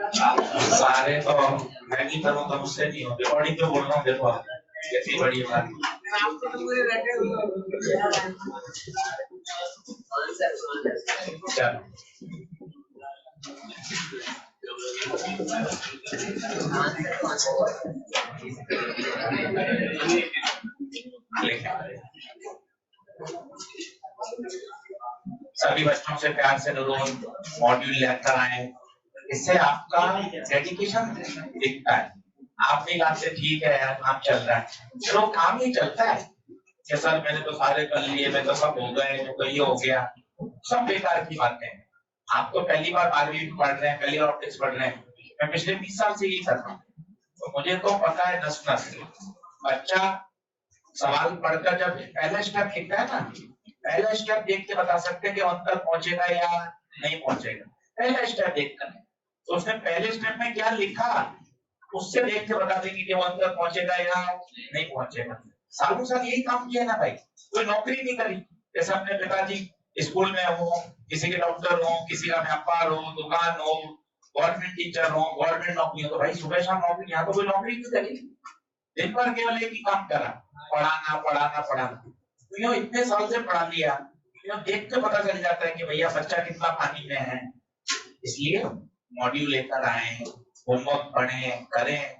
सारे तो मैं भी करूँ तो मुझसे नहीं होते। बॉडी पे बोल रहा हूँ, देखो आप कितनी बड़ी बात। चलो सभी बच्चों से प्यार से अनुरोध, मॉड्यूल लेकर आए, इससे आपका डेडिकेशन दिखता है। आप नहीं लाते ठीक है यार काम चल रहा है, चलो काम ही चलता है कि सर मैंने तो सारे कर लिए, मैं तो सब हो गए, तो ये हो गया, सब बेकार की बातें हैं। आप तो पहली बार 12वीं पढ़ रहे हैं, पहली बार ऑप्टिक्स पढ़ रहे हैं, मैं पिछले 20 साल से यही कर रहा हूँ, तो मुझे तो पता है नस नस। बच्चा सवाल पढ़कर जब पहला स्टेप लिखता है ना, पहला स्टेप देख के बता सकते हैं कि अंतर पहुंचेगा या नहीं पहुंचेगा, पहला स्टेप देखकर। तो उसने पहले स्टेप में क्या लिखा उससे देख के बता देंगे कि वो अंतर पहुंचेगा या नहीं पहुंचेगा। सालों साल यही काम किया ना भाई, कोई नौकरी नहीं करी। जैसे अपने पिताजी स्कूल में हो, किसी के डॉक्टर हो, किसी का व्यापार हो, दुकान हो, गवर्नमेंट टीचर हो, गवर्नमेंट नौकरी हो, तो भाई सुबह शाम नौकरी, यहाँ तो कोई नौकरी नहीं करी, दिन भर केवल एक ही काम करा, पढ़ाना पढ़ाना पढ़ाना। तो यो इतने साल से पढ़ा लिया, यो देख के पता चल जाता है कि भैया बच्चा कितना पानी में है। इसलिए मॉड्यूल लेकर आए, होमवर्क पढ़ें करें,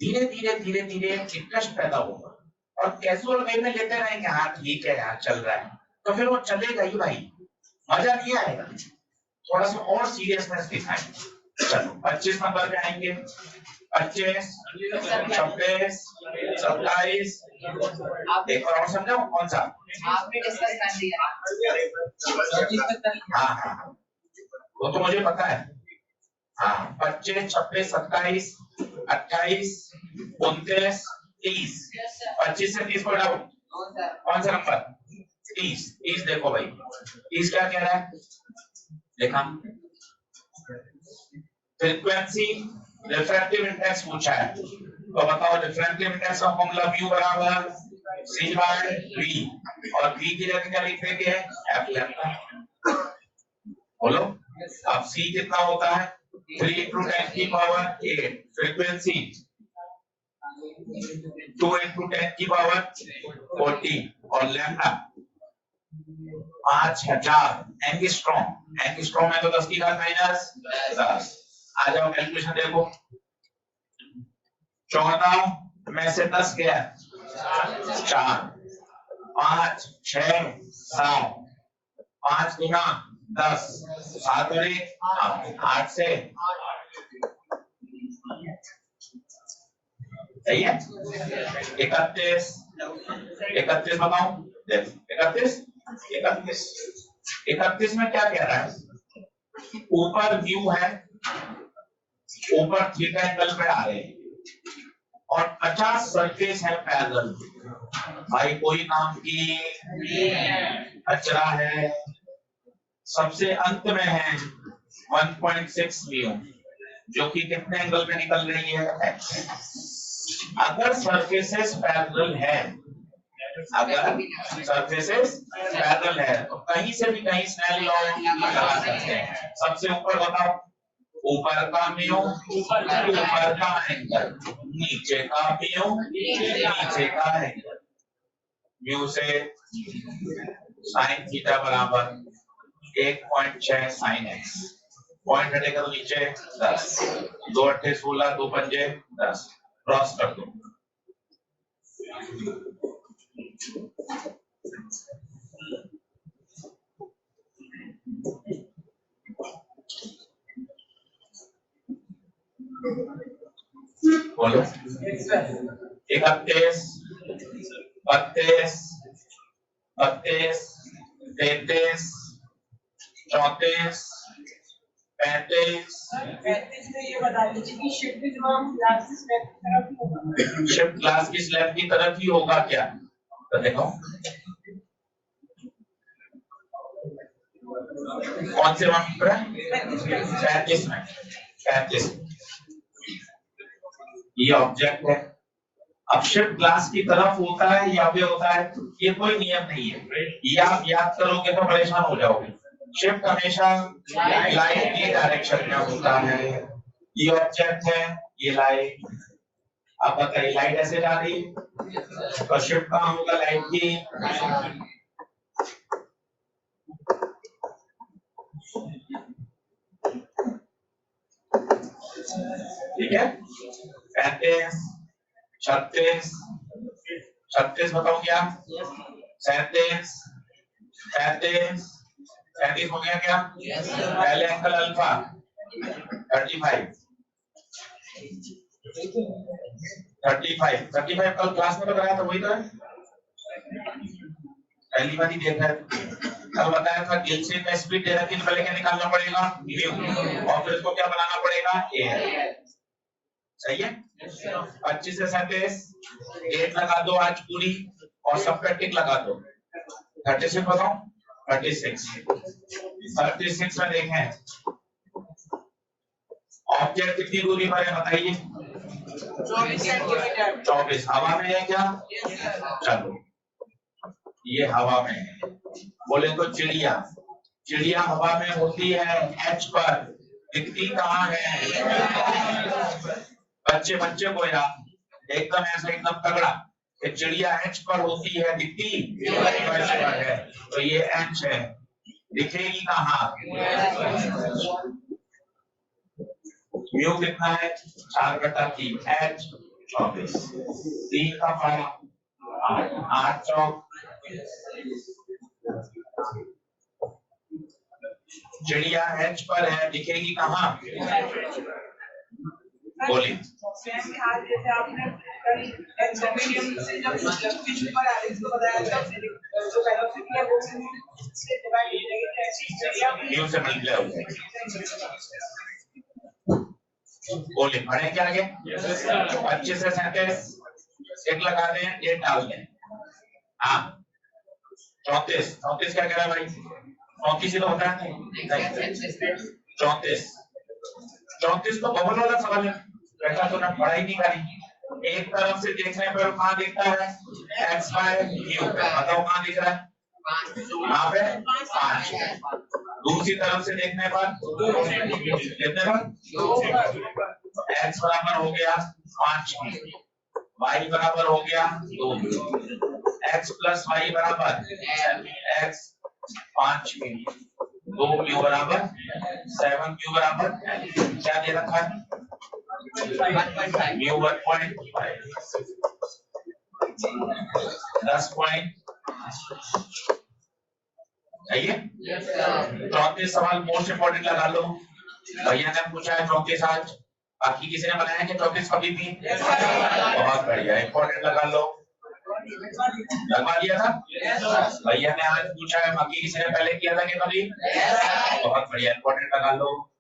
धीरे धीरे धीरे धीरे इंटरेस्ट पैदा होगा। और कैजुअल वे में लेते रहेंगे, हाँ ठीक है यार चल रहा है, तो फिर वो चलेगा ही भाई, मजा नहीं आएगा। थोड़ा सा और सीरियसनेस दिखाएंगे। चलो 25 नंबर पे आएंगे, 25, 26, 27। एक बार और समझाओ कौन सा आपने डिस्कस कर दिया। हाँ वो तो मुझे पता है। हाँ 25, 26, 27, 28, 29, 30। 25 से 30 को हटाओ, कौन सा नंबर? 30। 30 देखो भाई, 30 क्या कह रहा है, देखा फ्रीक्वेंसी रिफ्रैक्टिव इंडेक्स पूछा है, तो बताओ रिफ्रैक्टिव इंडेक्स का फॉर्मूला म्यू बराबर c बाय v, और v की जगह क्या लिख देंगे f लैम्डा। बोलो अब c कितना होता है 3 × 10 की पावर 8, फ्रीक्वेंसी 2 × 10 की पावर 40, और लैम्डा 5000 एंगस्ट्रॉम है, तो 10 की घात माइनस 10। आ जाओ कैलकुलेशन देखो, 14 में से 10 गया 4, 5, 6, 7, 5 गुना 10, 7 और 1 8 से सही है। 31 बताओ, 31 में क्या कह रहा है, ऊपर व्यू है, ऊपर थीटा एंगल पे आ रहे हैं, और 50 सरफेस है पैरेलल। भाई कोई नाम की अचरा है, सबसे अंत में है 1.6 व्यू, जो कि कितने एंगल पे निकल रही है x। अगर सरफेसेस पैरेलल है, तो कहीं से भी कहीं स्नेल लॉ लगा सकते हैं। सबसे ऊपर बताओ, ऊपर का म्यू ऊपर का एंगल, नीचे का म्यू नीचे का एंगल। म्यू से साइन थीटा बराबर 1.6 साइन x, पॉइंट हटेगा तो नीचे 10, 2 8 16, 2 पंजे 10, क्रॉस कर दो। बोलो 31, 32, 32, 33, 34, 35। 35 में ये बता दीजिए कि शिफ्ट क्लास की स्लैब की तरफ ही होगा क्या, तो देखो कौन से वहां पर 35 में 35 ये ऑब्जेक्ट है। अब शिफ्ट ग्लास की तरफ होता है या पे होता है, ये कोई नियम नहीं है, ये आप याद करोगे तो परेशान हो जाओगे। शिफ्ट हमेशा लाइट की डायरेक्शन में होता है, ये ऑब्जेक्ट है, ये लाइट। अब बताइए लाइट ऐसे जा रही है तो शिफ्ट कहाँ होगा लाइट की? ठीक है, 35, 36, 36 बताओ क्या? 37, 37, 37 हो गया क्या? पहले अंकल अल्फा 35 कल क्लास में बताया था, वही तो है, पहली बार ही देखा है। कल बताया था गिल्सिन में स्पीड दे रखी, पहले क्या निकालना पड़ेगा? म्यू, और फिर इसको क्या बनाना पड़ेगा? ए। सही है। 25 से 37 8 लगा दो आज पूरी, और सब पे टिक लगा दो। 36 बताओ। 36 में देखें ऑब्जेक्ट कितनी दूरी पर है बताइए? 24। हवा में है क्या? चलो ये हवा में है। बोले तो चिड़िया हवा में होती है एच पर, दिखती कहाँ है? बच्चे को यार एकदम ऐसा एकदम तगड़ा, चिड़िया एच पर होती है, दिखती एच पर है, तो ये एच है, दिखेगी कहाँ? म्यू कितना है? 4/3 एच 24, 3 का पारा 8 चौक, चिड़िया एच पर है, दिखेगी कहाँ? बोलिए। आपने म्यू से मल्टीप्लाई हो जाएगा। बोलिए पढ़े क्या आगे? 25 से 37 एक लगा दें, 8 डाल दें। हाँ 34 क्या कह रहा है भाई? 34 ही तो होता है। 34 तो बबल वाला सवाल है, ऐसा तो ना पढ़ाई नहीं करी। एक तरफ से देखने पर कहाँ दिखता है? एक्स वाई क्यू, बताओ कहाँ दिख रहा है? यहाँ पे 5। दूसरी तरफ से देखने पर कितने पर? एक्स बराबर हो गया 5, वाई बराबर हो गया 2, एक्स प्लस वाई बराबर एक्स 5 2 क्यू बराबर 7 क्यू बराबर क्या दे रखा है? म्यू 1.5 10 चाहिए। 34 सवाल मोस्ट इंपोर्टेंट लगा लो, भैया ने पूछा है 34 आज, बाकी किसी ने बनाया कि 34 कभी भी? बहुत बढ़िया, इंपोर्टेंट लगा लो, लगवा लिया था भैया ने आज पूछा है, बाकी किसी ने पहले किया था कि कभी? बहुत बढ़िया, इंपोर्टेंट लगा लो।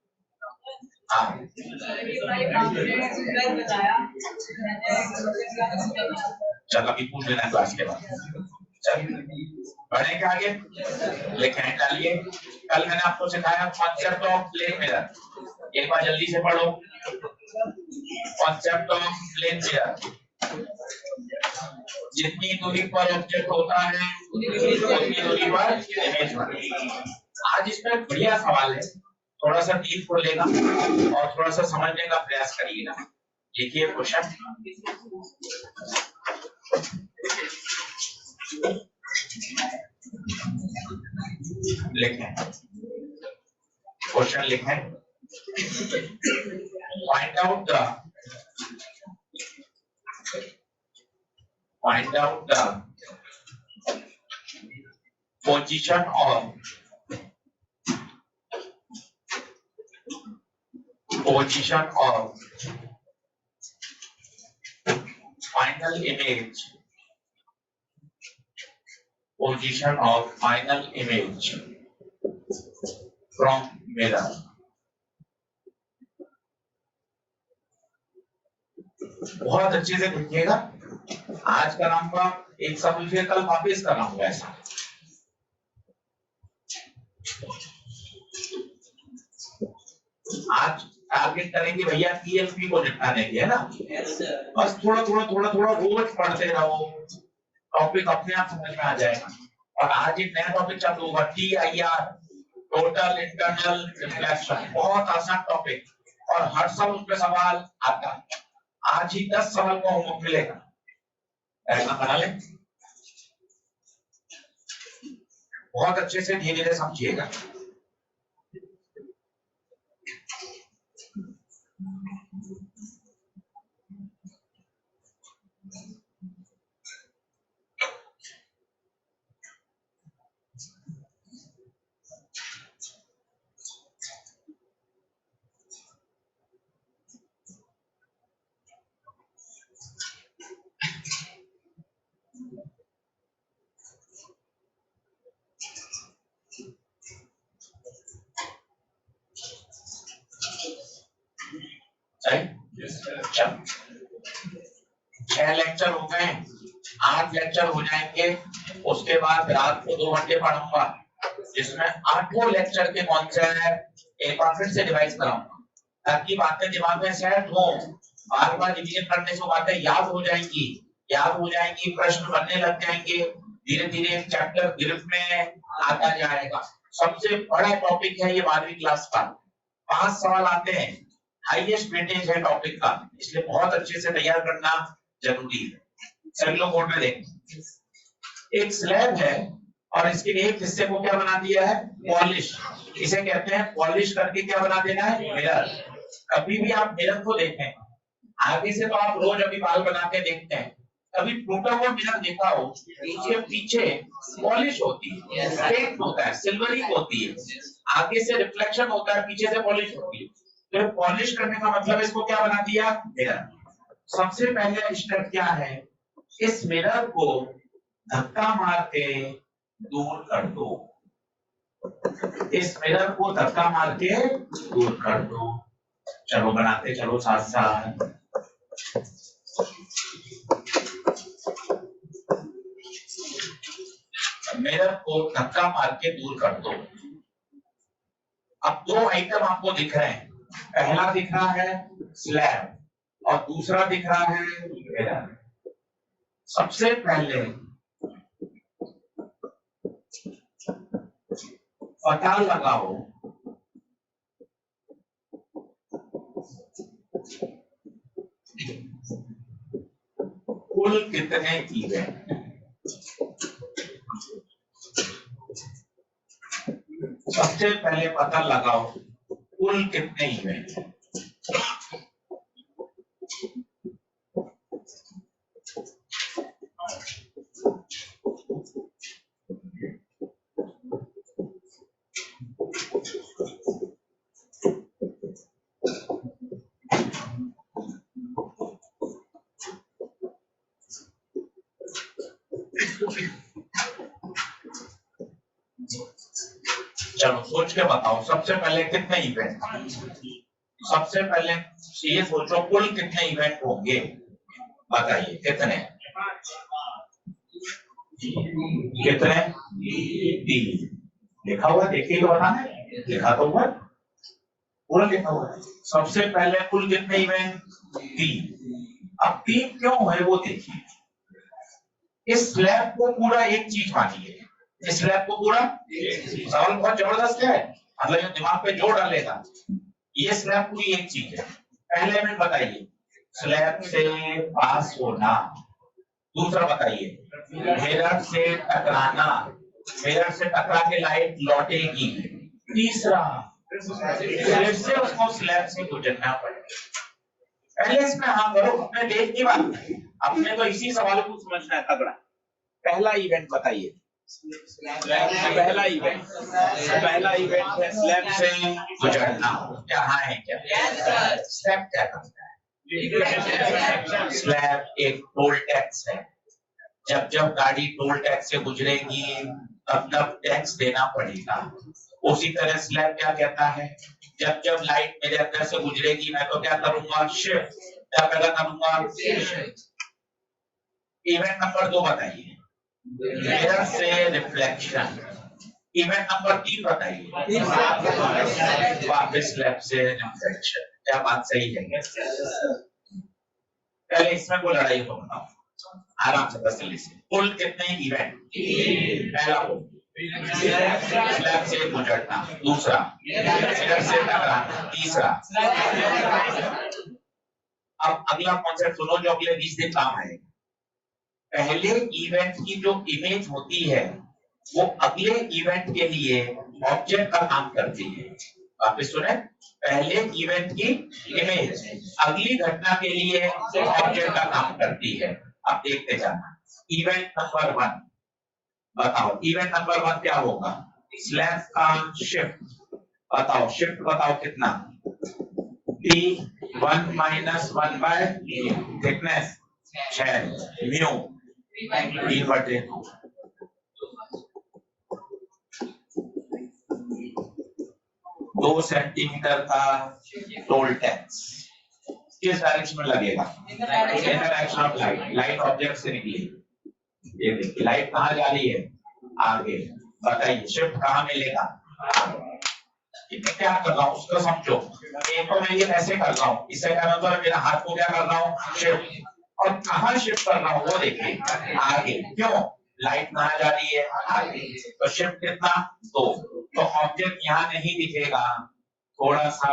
हाँ चल अभी पूछ लेना क्लास के बाद। बढ़े क्या आगे? लिखें डालिए। कल मैंने आपको सिखाया कॉन्सेप्ट ऑफ प्लेन मिरर, एक बार जल्दी से पढ़ो। कॉन्सेप्ट ऑफ प्लेन मिरर, जितनी दूरी पर ऑब्जेक्ट होता है उतनी दूरी पर इमेज बनती है। आज इसमें बढ़िया सवाल है, थोड़ा सा डीप खोलेगा और थोड़ा सा समझने का प्रयास करिएगा। देखिए क्वेश्चन, लिखें क्वेश्चन लिखें। Find out the position of final image from mirror। बहुत अच्छे से देखिएगा, आज कराऊंगा एक सवाल, फिर कल वापिस कराऊंगा ऐसा। आज टारगेट करेंगे भैया टीएलपी को निपटाने की, है ना? बस थोड़ा रोज पढ़ते रहो, टॉपिक अपने आप समझ में आ जाएगा। और आज एक नया टॉपिक चालू होगा, TIR, टोटल इंटरनल रिफ्लेक्शन, बहुत आसान टॉपिक, और हर साल उसमें सवाल आता है। आज ही 10 सवाल का होमवर्क मिलेगा, ऐसा बना ले। बहुत अच्छे से धीरे धीरे समझिएगा। चलो 6 लेक्चर हो गए, 8 लेक्चर हो जाएंगे। उसके बाद रात को 2 घंटे पढ़ाऊंगा, जिसमें 8 लेक्चर के कॉन्सेप्ट एक बार फिर से रिवाइज कराऊंगा, ताकि बातें दिमाग में सेट हो। बार बार रिवीजन करने से बातें याद हो जाएंगी, प्रश्न बनने लग जाएंगे। धीरे धीरे चैप्टर ग्रिप में आता जाएगा। सबसे बड़ा टॉपिक है ये 12वीं क्लास का। 5 सवाल आते हैं, हाईएस्ट वेटेज है टॉपिक का, इसलिए बहुत अच्छे से तैयार करना जरूरी है। सभी लोग बोर्ड में देखें। एक स्लैब है और इसके एक हिस्से को क्या बना दिया है, पॉलिश। इसे कहते हैं पॉलिश करके क्या बना देना है, मिरर। कभी भी आप मिरर को देखें, आगे से तो आप रोज अभी बाल बना के देखते हैं, कभी टूटा हुआ मिरर देखा हो, इसके पीछे पॉलिश होती है, पेंट होता है, सिल्वरिंग होती है, आगे से रिफ्लेक्शन होता है, पीछे से पॉलिश होती है। तो पॉलिश करने का मतलब इसको क्या बना दिया, मिरर। सबसे पहले स्टेप क्या है, इस मिरर को धक्का मार के दूर कर दो। इस मिरर को धक्का मार के दूर कर दो। चलो बनाते चलो साथ साथ। मिरर को धक्का मार के दूर कर दो। अब 2 आइटम आपको दिख रहे हैं, पहला दिख रहा है स्लैब और दूसरा दिख रहा है मिरर। सबसे पहले पता लगाओ कुल कितने इवेंट। सबसे पहले पता लगाओ कुल कितने इवेंट। चलो सोच के बताओ सबसे पहले कितने इवेंट। सबसे पहले ये सोचो कुल कितने इवेंट होंगे, बताइए कितने। कितने, 3। लिखा हुआ देखिए तो बताना है, लिखा तो हुआ पूरा लिखा हुआ है। सबसे पहले कुल कितने इवेंट, 3। अब 3 क्यों है वो देखिए। इस स्लैब को पूरा एक चीज मानिए, इस स्लैब को पूरा, सवाल बहुत जबरदस्त है, मतलब ये दिमाग पे जोर डालेगा। ये स्लैब पूरी एक चीज है। पहले इवेंट बताइए, स्लैब से पास होना। दूसरा बताइए, मिरर से टकराना, मिरर से टकरा के लाइट लौटेगी। तीसरा, फिर से उसको स्लैब से गुजरना पड़ेगा। पहले इसमें हाँ करो, अपने देश की बात नहीं, अपने तो इसी सवाल को समझना है तगड़ा। पहला इवेंट बताइए। पहला इवेंट है स्लैब से गुजरना। क्या है, क्या स्लैब क्या करता है। स्लैब एक टोल टैक्स है, जब जब गाड़ी टोल टैक्स से गुजरेगी तब तब टैक्स देना पड़ेगा। उसी तरह स्लैब क्या कहता है, जब जब लाइट मेरे अंदर से गुजरेगी मैं तो क्या करूंगा, शिफ्ट। क्या पैदा करूंगा, इवेंट नंबर 2 बताइए, मिरर से रिफ्लेक्शन। इवेंट नंबर 3 बताइए, वापस स्लैब से रिफ्लेक्शन। क्या बात सही है। पहले इसमें कोई लड़ाई तो बताओ आराम से, तसल्ली से। कुल कितने इवेंट, पहला स्लैब से गुजरना, दूसरा मिरर से टकराना, तीसरा। अब अगला कॉन्सेप्ट सुनो जो अगले 20 दिन काम आएगा। पहले इवेंट की जो इमेज होती है वो अगले इवेंट के लिए ऑब्जेक्ट का काम करती है। वापस सुने, पहले इवेंट की इमेज अगली घटना के लिए ऑब्जेक्ट का काम करती है। अब देखते जाना। इवेंट नंबर 1 बताओ, इवेंट नंबर 1 क्या होगा? स्लैब का शिफ्ट। बताओ शिफ्ट बताओ कितना? T1 minus 1 by thickness 6 mu D/2। 2 centimetre का टोल टैक्स किस डायरेक्शन में लगेगा? In the direction of light. Light object से निकली, ये देखिए लाइट कहाँ जा रही है? आगे। बताइए शिफ्ट कहाँ मिलेगा? क्या कर रहा हूँ उसको समझो। एक तो मैं ये ऐसे कर रहा हूँ, इससे क्या मतलब मेरा हाथ को क्या कर रहा हूँ? शिफ्ट। और कहाँ शिफ्ट कर रहा हूँ वो देखिए, आगे। क्यों? लाइट कहाँ जा रही है? आगे। तो शिफ्ट कितना? 2। तो ऑब्जेक्ट यहाँ नहीं दिखेगा, थोड़ा सा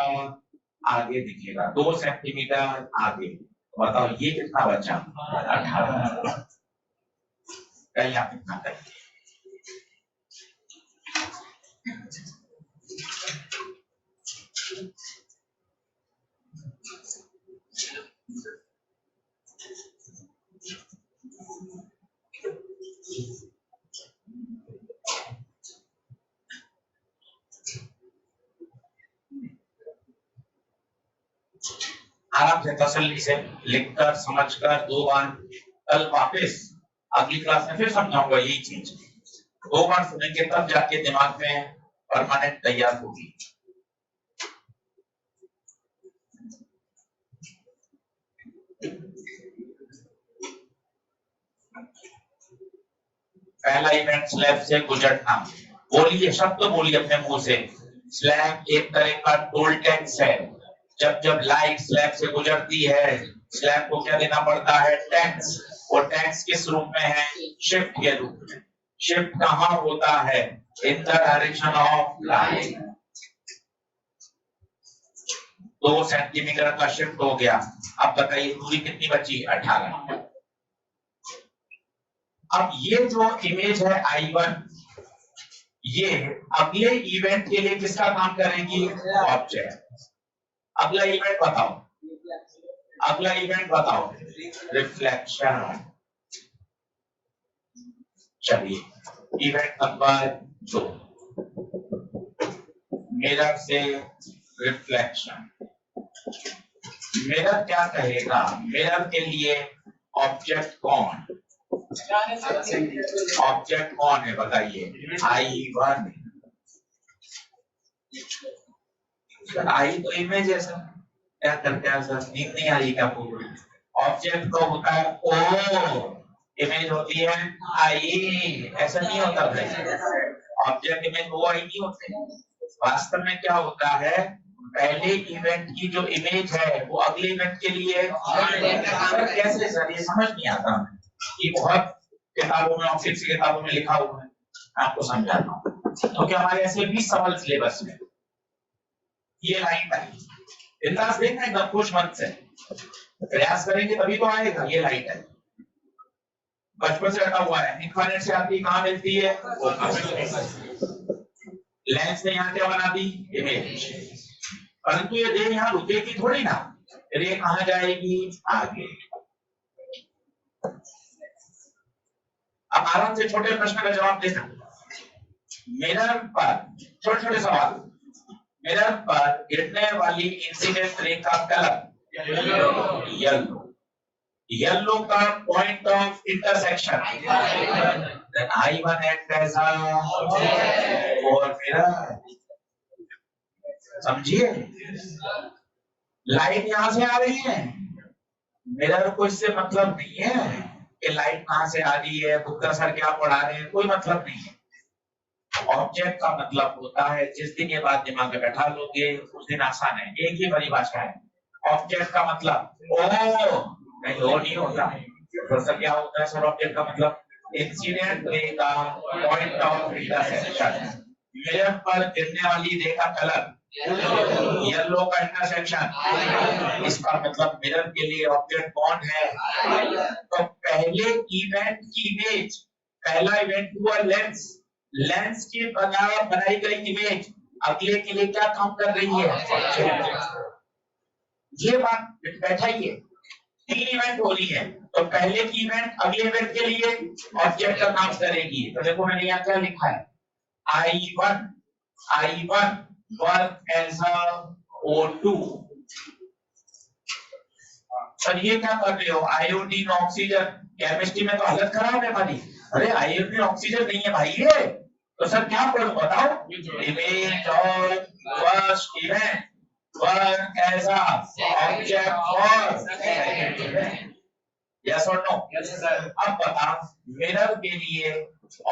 आगे दिखेगा, 2 सेंटीमीटर आगे। बताओ ये कितना बचा? 18। यहाँ कितना करें? आराम से तसल्ली से लिखकर समझकर 2 बार। कल वापस अगली क्लास में फिर समझाऊंगा यही चीज। 2 बार सुनेंगे तब जाके दिमाग में परमानेंट तैयार होगी। पहला इवेंट स्लैब से गुजरना। बोलिए, शब्द बोलिए अपने मुंह से। स्लैब एक तरह का टोल टैक्स है। जब जब लाइट स्लैब से गुजरती है स्लैब को क्या देना पड़ता है? टैक्स। वो टैक्स किस रूप में है? शिफ्ट के रूप में। शिफ्ट कहाँ होता है? In the direction of light. 2 centimetre का शिफ्ट हो गया। अब बताइए दूरी कितनी बची? 18। अब ये जो इमेज है I1, ये अगले इवेंट के लिए किसका काम करेगी? ऑब्जेक्ट। अगला इवेंट बताओ, अगला इवेंट बताओ। रिफ्लेक्शन। चलिए इवेंट नंबर 2, मिरर से रिफ्लेक्शन। मिरर क्या कहेगा? मिरर के लिए ऑब्जेक्ट कौन? ऑब्जेक्ट कौन है बताइए? I1। आई तो इमेज है सर, क्या करते हैं सर? नींद नहीं आई क्या? पूरी ऑब्जेक्ट तो होता है O, इमेज होती है I। ऐसा नहीं होता भाई, ऑब्जेक्ट इमेज O I नहीं होते। वास्तव में क्या होता है? पहले इवेंट की जो इमेज है वो अगले इवेंट के लिए कैसे सर? ये समझ नहीं आता। ये बहुत किताबों में, ऑफिस की किताबों में लिखा हुआ है, आपको समझाता हूँ। तो क्या हमारे ऐसे 20 सवाल सिलेबस में। ये लाइन आई, इंदाज देखना एकदम खुश मन से, प्रयास करेंगे तभी तो आएगा। ये लाइट है, बचपन से हटा हुआ है। इनफाइनाइट से आती कहाँ मिलती है? लेंस ने यहाँ क्या बना दी? इमेज। परंतु ये रे यहाँ रुकेगी थोड़ी ना, रे कहाँ जाएगी? आगे। अब आराम से छोटे प्रश्न का जवाब देना। मिरर पर, छोटे छोटे सवाल। मिरर पर गिरने वाली इंसिडेंट रे का कलर येलो। येलो का point of intersection I1 act as और मिरर। समझिए, लाइट यहां से आ रही है, मिरर को इससे मतलब नहीं है कि लाइट कहां से आ रही है, गुप्ता सर क्या पढ़ा रहे हैं, कोई मतलब नहीं है। ऑब्जेक्ट का मतलब होता है, जिस दिन ये बात दिमाग में बैठा लोगे उस दिन आसान है। एक ही परिभाषा है, ऑब्जेक्ट का मतलब ओ नहीं, वो नहीं होता। तो सर क्या होता है सर ऑब्जेक्ट का मतलब? इंसिडेंट रे का पॉइंट ऑफ इंटरसेक्शन, मिरर पर गिरने वाली रे का कलर येलो का इंटरसेक्शन, इसका मतलब मिरर के लिए ऑब्जेक्ट कौन है? तो पहले इवेंट की इमेज, पहला इवेंट हुआ लेंस, लेंस की बनाई गई इमेज अगले के लिए क्या काम कर रही है? ये बात बैठाइए, 3 इवेंट हो रही है, तो पहले की इवेंट अगले इवेंट के लिए ऑब्जेक्ट का काम करेगी। तो देखो मैंने यहाँ क्या लिखा है, I1 work as O2। Sir ये क्या कर रहे हो? आयोडीन ऑक्सीजन, केमिस्ट्री में तो हालत खराब है हमारी। अरे आयोडीन ऑक्सीजन नहीं है भाई ये, तो सर क्या करूं बताओ? Image of first event work as object for second event. Yes और नो? अब बताओ मिरर के लिए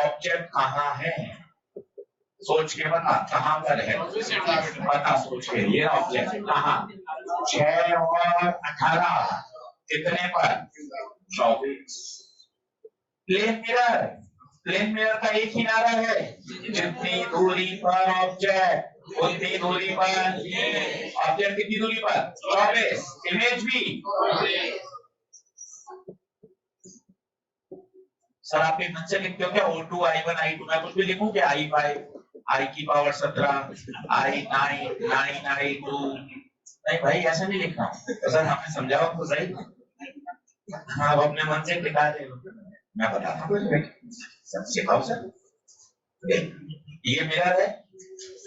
ऑब्जेक्ट कहाँ है? सोच के बता कहाँ पर है, बता सोच के। ये ऑब्जेक्ट कहाँ? 6 और 18 कितने पर? 24। प्लेन मिरर का एक ही नारा है, जितनी दूरी पर ऑब्जेक्ट उतनी दूरी पर ऑब्जेक्ट, कितनी दूरी पर? 24। इमेज भी सर आप एक मन से लिखते हो क्या? O2 I1 I2, मैं कुछ भी लिखूं क्या? I5 I की पावर 17 I9 9 I2, नहीं भाई ऐसा नहीं लिखना। तो सर हमें समझाओ तो सही। हाँ आप अपने मन से लिखा दे, मैं बताता हूँ, सब सिखाओ सर। ये मिरर है,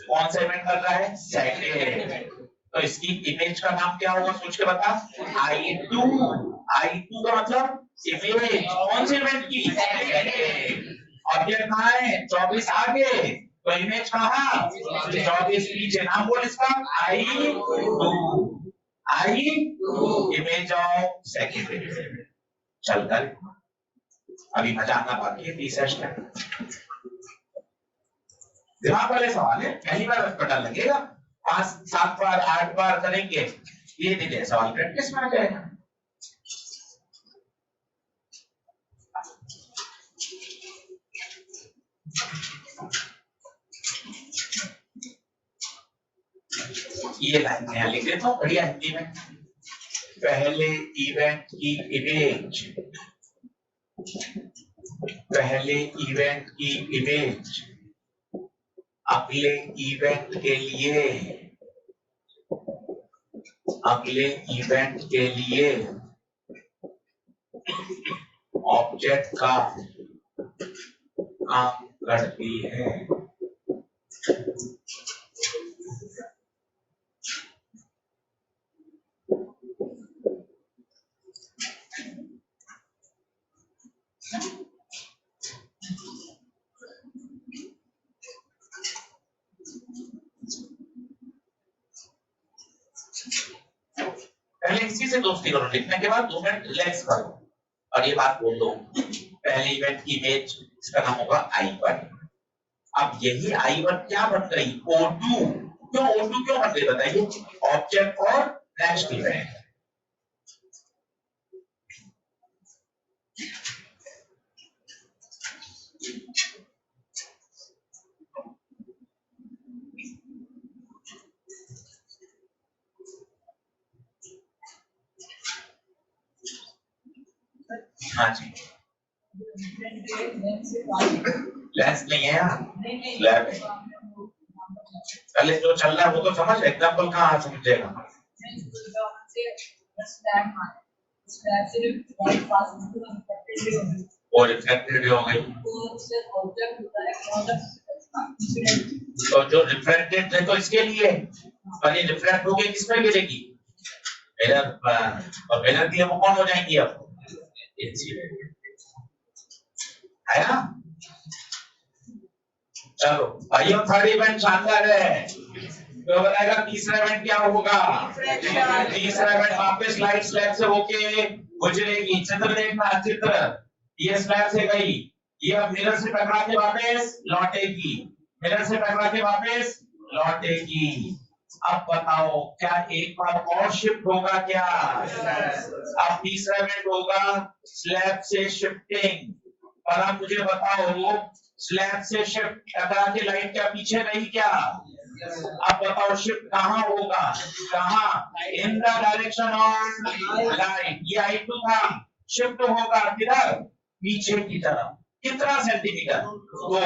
कौन सा इवेंट कर रहा है? सेकंड। तो इसकी इमेज का नाम क्या होगा? सोच के बता। I2 का मतलब इमेज कौन से इवेंट की? ऑब्जेक्ट कहाँ है? 24 आगे, तो इमेज कहाँ? 24 पीछे। नाम बोल इसका I2 इमेज ऑफ सेकंड। चल कर अभी मजा आना बाकी है। 30 स्टेप दिमाग वाले सवाल है, पहली बार पता लगेगा, 5-7 बार 8 बार करेंगे, ये धीरे सवाल प्रैक्टिस में आ जाएगा। ये लाइन में लिख देता हूँ बढ़िया हिंदी में। पहले इवेंट की इमेज, पहले इवेंट की इमेज अगले इवेंट के लिए, अगले इवेंट के लिए ऑब्जेक्ट का काम करती है। पहले इसी से दोस्ती करो, लिखने के बाद 2 मिनट रिलैक्स करो और ये बात बोल दो, पहले इवेंट की इमेज इसका नाम होगा I1। अब यही I1 क्या बन गई? O2। क्यों O2 क्यों बन गई बताइए? ऑब्जेक्ट और नेक्स्ट इवेंट। हाँ जी, लेंस नहीं है यार, स्लैब है। पहले जो चल रहा है वो तो समझ, एग्जाम्पल कहाँ समझेगा? और रिफ्लेक्टेड हो गई, तो जो रिफ्लेक्टेड है तो इसके लिए, और ये रिफ्लेक्ट हो गई किस पे गिरेगी? मिरर पर, और मिरर के लिए वो कौन हो जाएंगी? अब है ना? चलो भाइयों, थर्ड इवेंट शानदार है, तो बताएगा तीसरा इवेंट क्या होगा? तीसरा इवेंट वापस लाइट स्लैब से होके गुजरेगी। चित्र देखना, चित्र, ये स्लैब से गई, ये अब मिरर से टकरा के वापस लौटेगी, मिरर से टकरा के वापस लौटेगी। अब बताओ क्या एक बार और शिफ्ट होगा क्या? अब तीसरा इवेंट होगा स्लैब से शिफ्टिंग, और आप मुझे बताओ स्लैब से शिफ्ट टकरा के लाइट क्या पीछे रही क्या? अब बताओ शिफ्ट कहाँ होगा? कहाँ? In the direction of light. ये I2 था, शिफ्ट होगा किधर? पीछे की तरफ। कितना सेंटीमीटर? 2।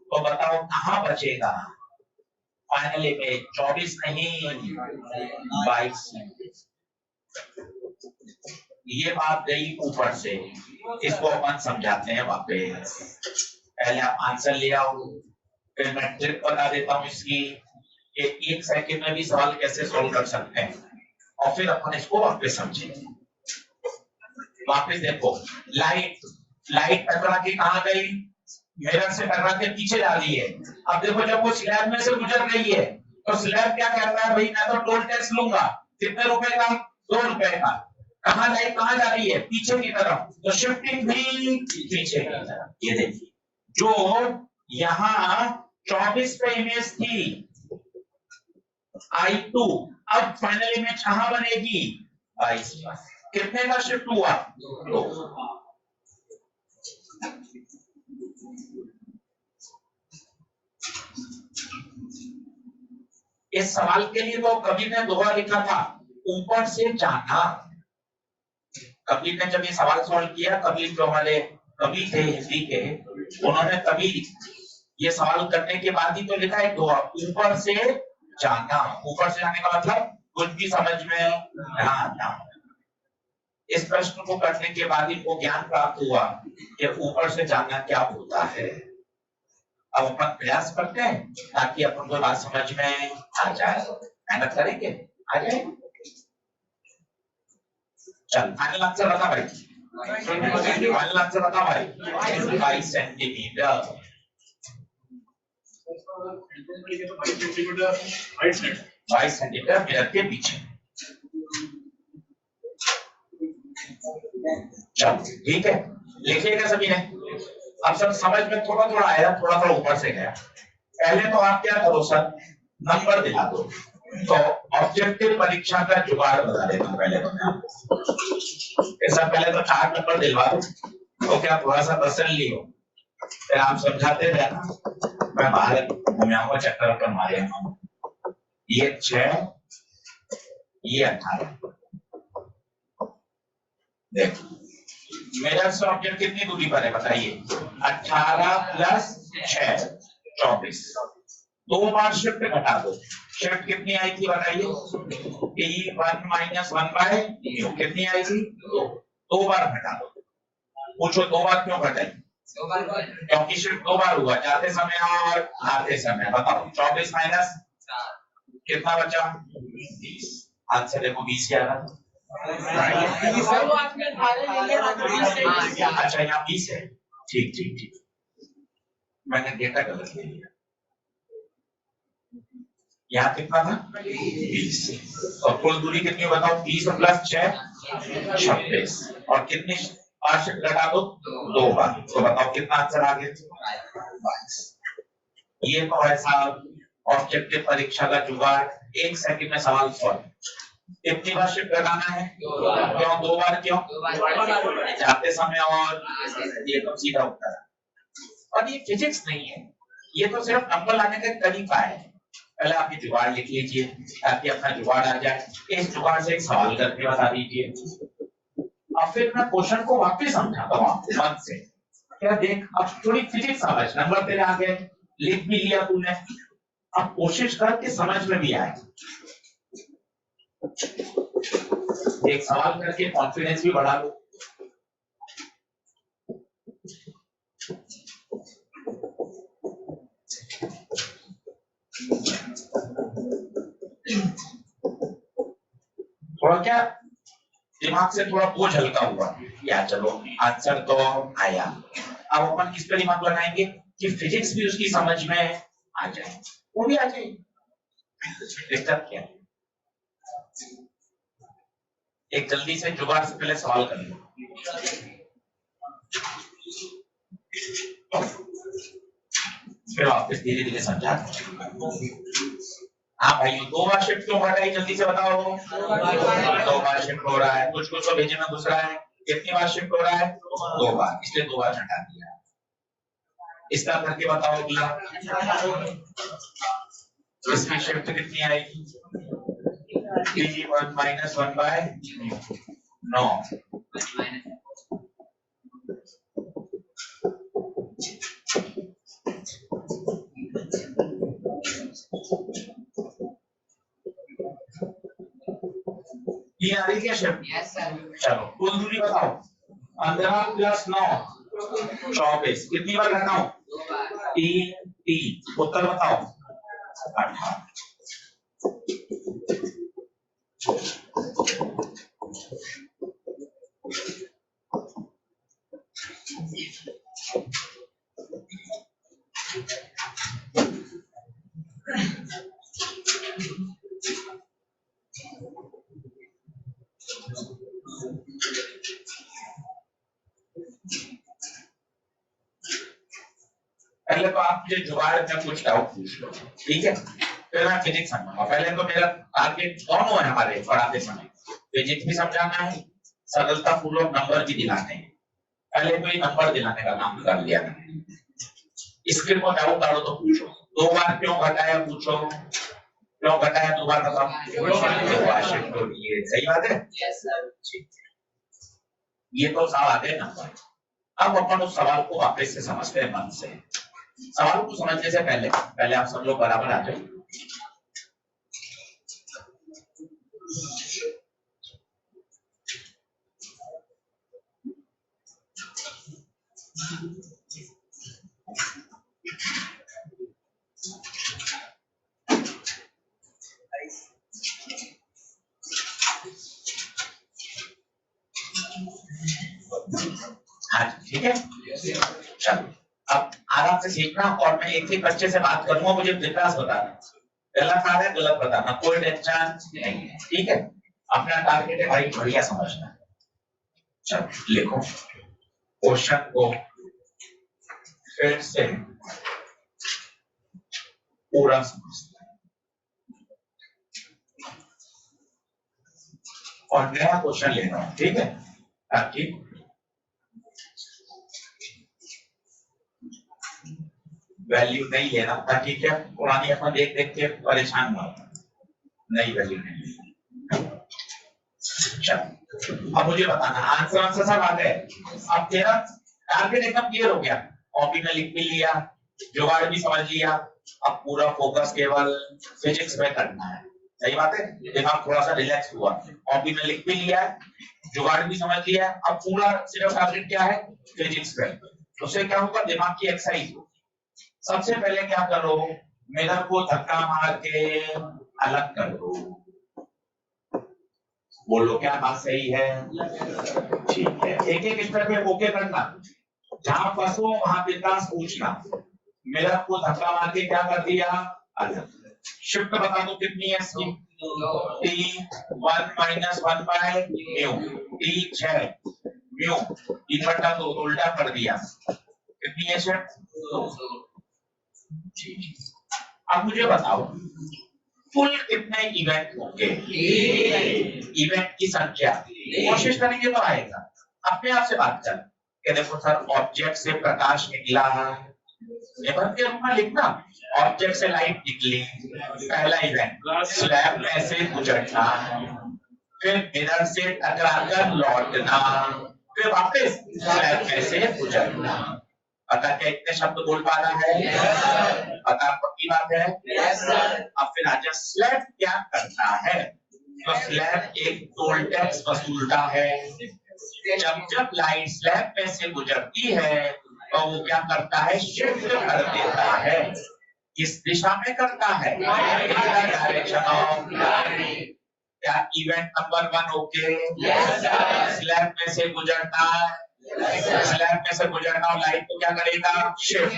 तो बताओ कहाँ बचेगा? फाइनली में 24 नहीं 22। ये बात गई ऊपर से, इसको अपन समझाते हैं वापस। पहले आप आंसर ले आओ, फिर मैं ट्रिक बता देता हूँ इसकी, कि 1 सेकंड में भी सवाल कैसे सॉल्व कर सकते हैं, और फिर अपन इसको वापस समझेंगे। वापस देखो, लाइट टकरा के कहाँ गई? मिरर से टकरा के पीछे जा रही है। अब देखो जब वो स्लैब में से गुजर रही है तो स्लैब क्या कहता है, भाई मैं तो टोल टैक्स लूंगा। कितने रुपए का? 2 रुपए का। कहाँ लाइट कहाँ जा रही है? पीछे की तरफ। तो शिफ्टिंग भी पीछे की तरफ। ये देखिए, जो यहाँ 24 पे इमेज थी I2, अब फाइनल इमेज कहाँ बनेगी? 22। कितने का शिफ्ट हुआ? 2। इस सवाल के लिए तो कवि ने दोहा लिखा था, ऊपर से जाना। कवि ने जब ये सवाल सॉल्व किया, कवि जो हमारे कवि थे हिंदी के, उन्होंने कवि ये सवाल करने के बाद ही तो लिखा है दोहा, ऊपर से जाना। ऊपर से जाने का मतलब कुछ भी समझ में ना आना। इस प्रश्न को करने के बाद ही वो ज्ञान प्राप्त हुआ कि ऊपर से जाना क्या होता है। अब अपन प्रयास करते हैं ताकि अपन को बात समझ में आ जाए। मेहनत करेंगे, आ जाए। चल फाइनल आंसर बता भाई। फाइनल आंसर बता भाई। 22 सेंटीमीटर। 22 सेंटीमीटर मिरर के पीछे। चल ठीक है, लिखिएगा सभी ने। अब सब समझ में थोड़ा थोड़ा आया, थोड़ा थोड़ा ऊपर से गया। पहले तो आप क्या करो सर, नंबर दिला दो। तो ऑब्जेक्टिव परीक्षा का जुगाड़ बता देता हूँ पहले तो मैं आपको। पहले तो 4 नंबर दिलवा दो, तो क्या थोड़ा सा तसल्ली हो। फिर आप समझाते रहना, मैं बाहर घूम आऊंगा, चक्कर पर मारे आऊंगा। ये 6, ये 18। देखो मिरर से ऑब्जेक्ट कितनी दूरी पर है बताइए? 18 प्लस 6 24। 2 बार शिफ्ट घटा दो। शिफ्ट कितनी आई थी बताइए? T1 माइनस 1/2 कितनी आई थी? 2 बार घटा दो। पूछो 2 बार क्यों घटाई? क्योंकि शिफ्ट 2 बार हुआ, जाते समय और आते समय। बताओ 24 माइनस कितना बचा? 20। आंसर देखो 20 क्या आ रहा? अच्छा यहाँ 20 है। ठीक ठीक ठीक, मैंने डेटा गलत ले लिया। यहाँ कितना था? 20। और कुल दूरी कितनी बताओ? 30 प्लस 6 26। और कितनी बार शिफ्ट घटा दो? 2 बार। तो बताओ कितना आंसर आ गया? 22। ये तो है साहब ऑब्जेक्टिव परीक्षा का जुगाड़। 1 सेकंड में सवाल सॉल्व। कितनी बार शिफ्ट घटाना है? क्यों 2 बार? क्यों? जाते समय और ये तो सीधा उत्तर है। और ये फिजिक्स नहीं है, ये तो सिर्फ नंबर लाने का तरीका है। पहले आप ये जुगाड़ लिख लीजिए ताकि अपना जुगाड़ आ जाए। इस जुगाड़ से एक सवाल करके बता दीजिए, और फिर मैं क्वेश्चन को वापस समझाता हूँ आपको मन से। क्या देख, अब थोड़ी फिजिक्स समझ, नंबर तेरे आ गए, लिख भी लिया तूने, अब कोशिश कर के समझ में भी आए। एक सवाल करके कॉन्फिडेंस भी बढ़ा लो। थोड़ा क्या दिमाग से थोड़ा बोझ हल्का हुआ या चलो आंसर तो आया। अब अपन किस पे दिमाग लगाएंगे कि फिजिक्स भी उसकी समझ में आ जाए, वो भी आ जाए। दिक्कत क्या है? एक जल्दी से जुगाड़ से पहले सवाल कर लो। फिर वापस धीरे धीरे समझा। हाँ भाई 2 बार शिफ्ट क्यों घटाई? जल्दी से बताओ। 2 बार शिफ्ट हो रहा है, कुछ कुछ तो भेजे में घुस रहा है। कितनी बार शिफ्ट हो रहा है? 2 बार, इसलिए 2 बार घटा दिया। इसका करके बताओ अगला। इसमें शिफ्ट कितनी आएगी? T1 minus 1/9। ये आ रही क्या शिफ्ट? Yes sir. चलो कुल दूरी बताओ। 15 प्लस 9 24। कितनी बार घटाओ? टी। उत्तर बताओ। 18। पहले तो आप मुझे जुगाड़ में कुछ डाउट पूछ लो, ठीक है? फिर मैं फिजिक्स समझाऊंगा। पहले तो मेरा टारगेट दोनों है हमारे पढ़ाते समय, फिजिक्स भी समझाना है, सरलता पूर्वक नंबर भी दिलाने हैं। पहले तो ये नंबर दिलाने का काम कर लिया मैंने। इसके को डाउट डालो तो पूछो। 2 बार क्यों घटाया पूछो, क्यों घटाया 2 बार बताओ। ये सही बात है। Yes sir. ठीक है, ये तो सवाल आ गए नंबर। अब अपन उस सवाल को वापस से समझते हैं मन से। सवाल को समझने से पहले आप सब लोग बराबर आ जाओ। हाँ ठीक है, चलो अब आराम से सीखना। और मैं एक एक बच्चे से बात करूंगा, मुझे विकास बताना, गलत आ रहा है गलत बताना, कोई टेंशन नहीं है, ठीक है? अपना टारगेट है भाई बढ़िया समझना। चलो लिखो क्वेश्चन को फिर से पूरा समझना और नया क्वेश्चन लेना है, ठीक है? ताकि वैल्यू नहीं लेना था, ठीक है? पुरानी अपन देख देख के परेशान हुआ, नई वैल्यू नहीं। चलो अब मुझे बताना, आंसर सब आ गए। अब तेरा टारगेट एकदम क्लियर हो गया, कॉपी में लिख भी लिया, जुगाड़ भी समझ लिया। अब पूरा फोकस केवल फिजिक्स में करना है, सही बात है? दिमाग थोड़ा सा रिलैक्स हुआ, कॉपी में लिख भी लिया, जुगाड़ भी समझ लिया। अब पूरा सिर्फ टारगेट क्या है? फिजिक्स में। उससे क्या होगा? दिमाग की एक्सरसाइज होगी। सबसे पहले क्या करो, मिरर को धक्का मार के अलग कर दो। बोलो क्या बात सही है? ठीक है, एक एक स्टेप पे ओके करना, जहां फंसो वहां विकास पूछना। मिरर को धक्का मार के क्या कर दिया? अलग। शिफ्ट बता दो कितनी है इसकी? T1 minus 1/μ। T6 म्यू 3/2 उल्टा कर दिया। कितनी है शिफ्ट? 2। अब मुझे बताओ कुल कितने इवेंट होंगे? इवेंट की संख्या कोशिश करेंगे तो आएगा, अपने आप से बात कर के देखो। सर ऑब्जेक्ट से प्रकाश निकला, निबंध के रूप में लिखना। ऑब्जेक्ट से लाइट निकली, पहला इवेंट। स्लैब में से गुजरना, फिर मिरर से टकराकर लौटना, फिर वापस स्लैब में से गुजरना। पता क्या इतने शब्द बोल पा रहा है? पता पक्की बात है? अब फिर आजा, स्लैब क्या करता है? तो स्लैब एक टोल टैक्स वसूलता है। जब लाइट स्लैब में से गुजरती है तो वो क्या करता है? शिफ्ट कर देता है। किस दिशा में करता है? Direction of light. क्या इवेंट नंबर 1 ओके? स्लैब में से गुजरना, स्लैब में से गुजरना और लाइट को क्या करेगा? शिफ्ट।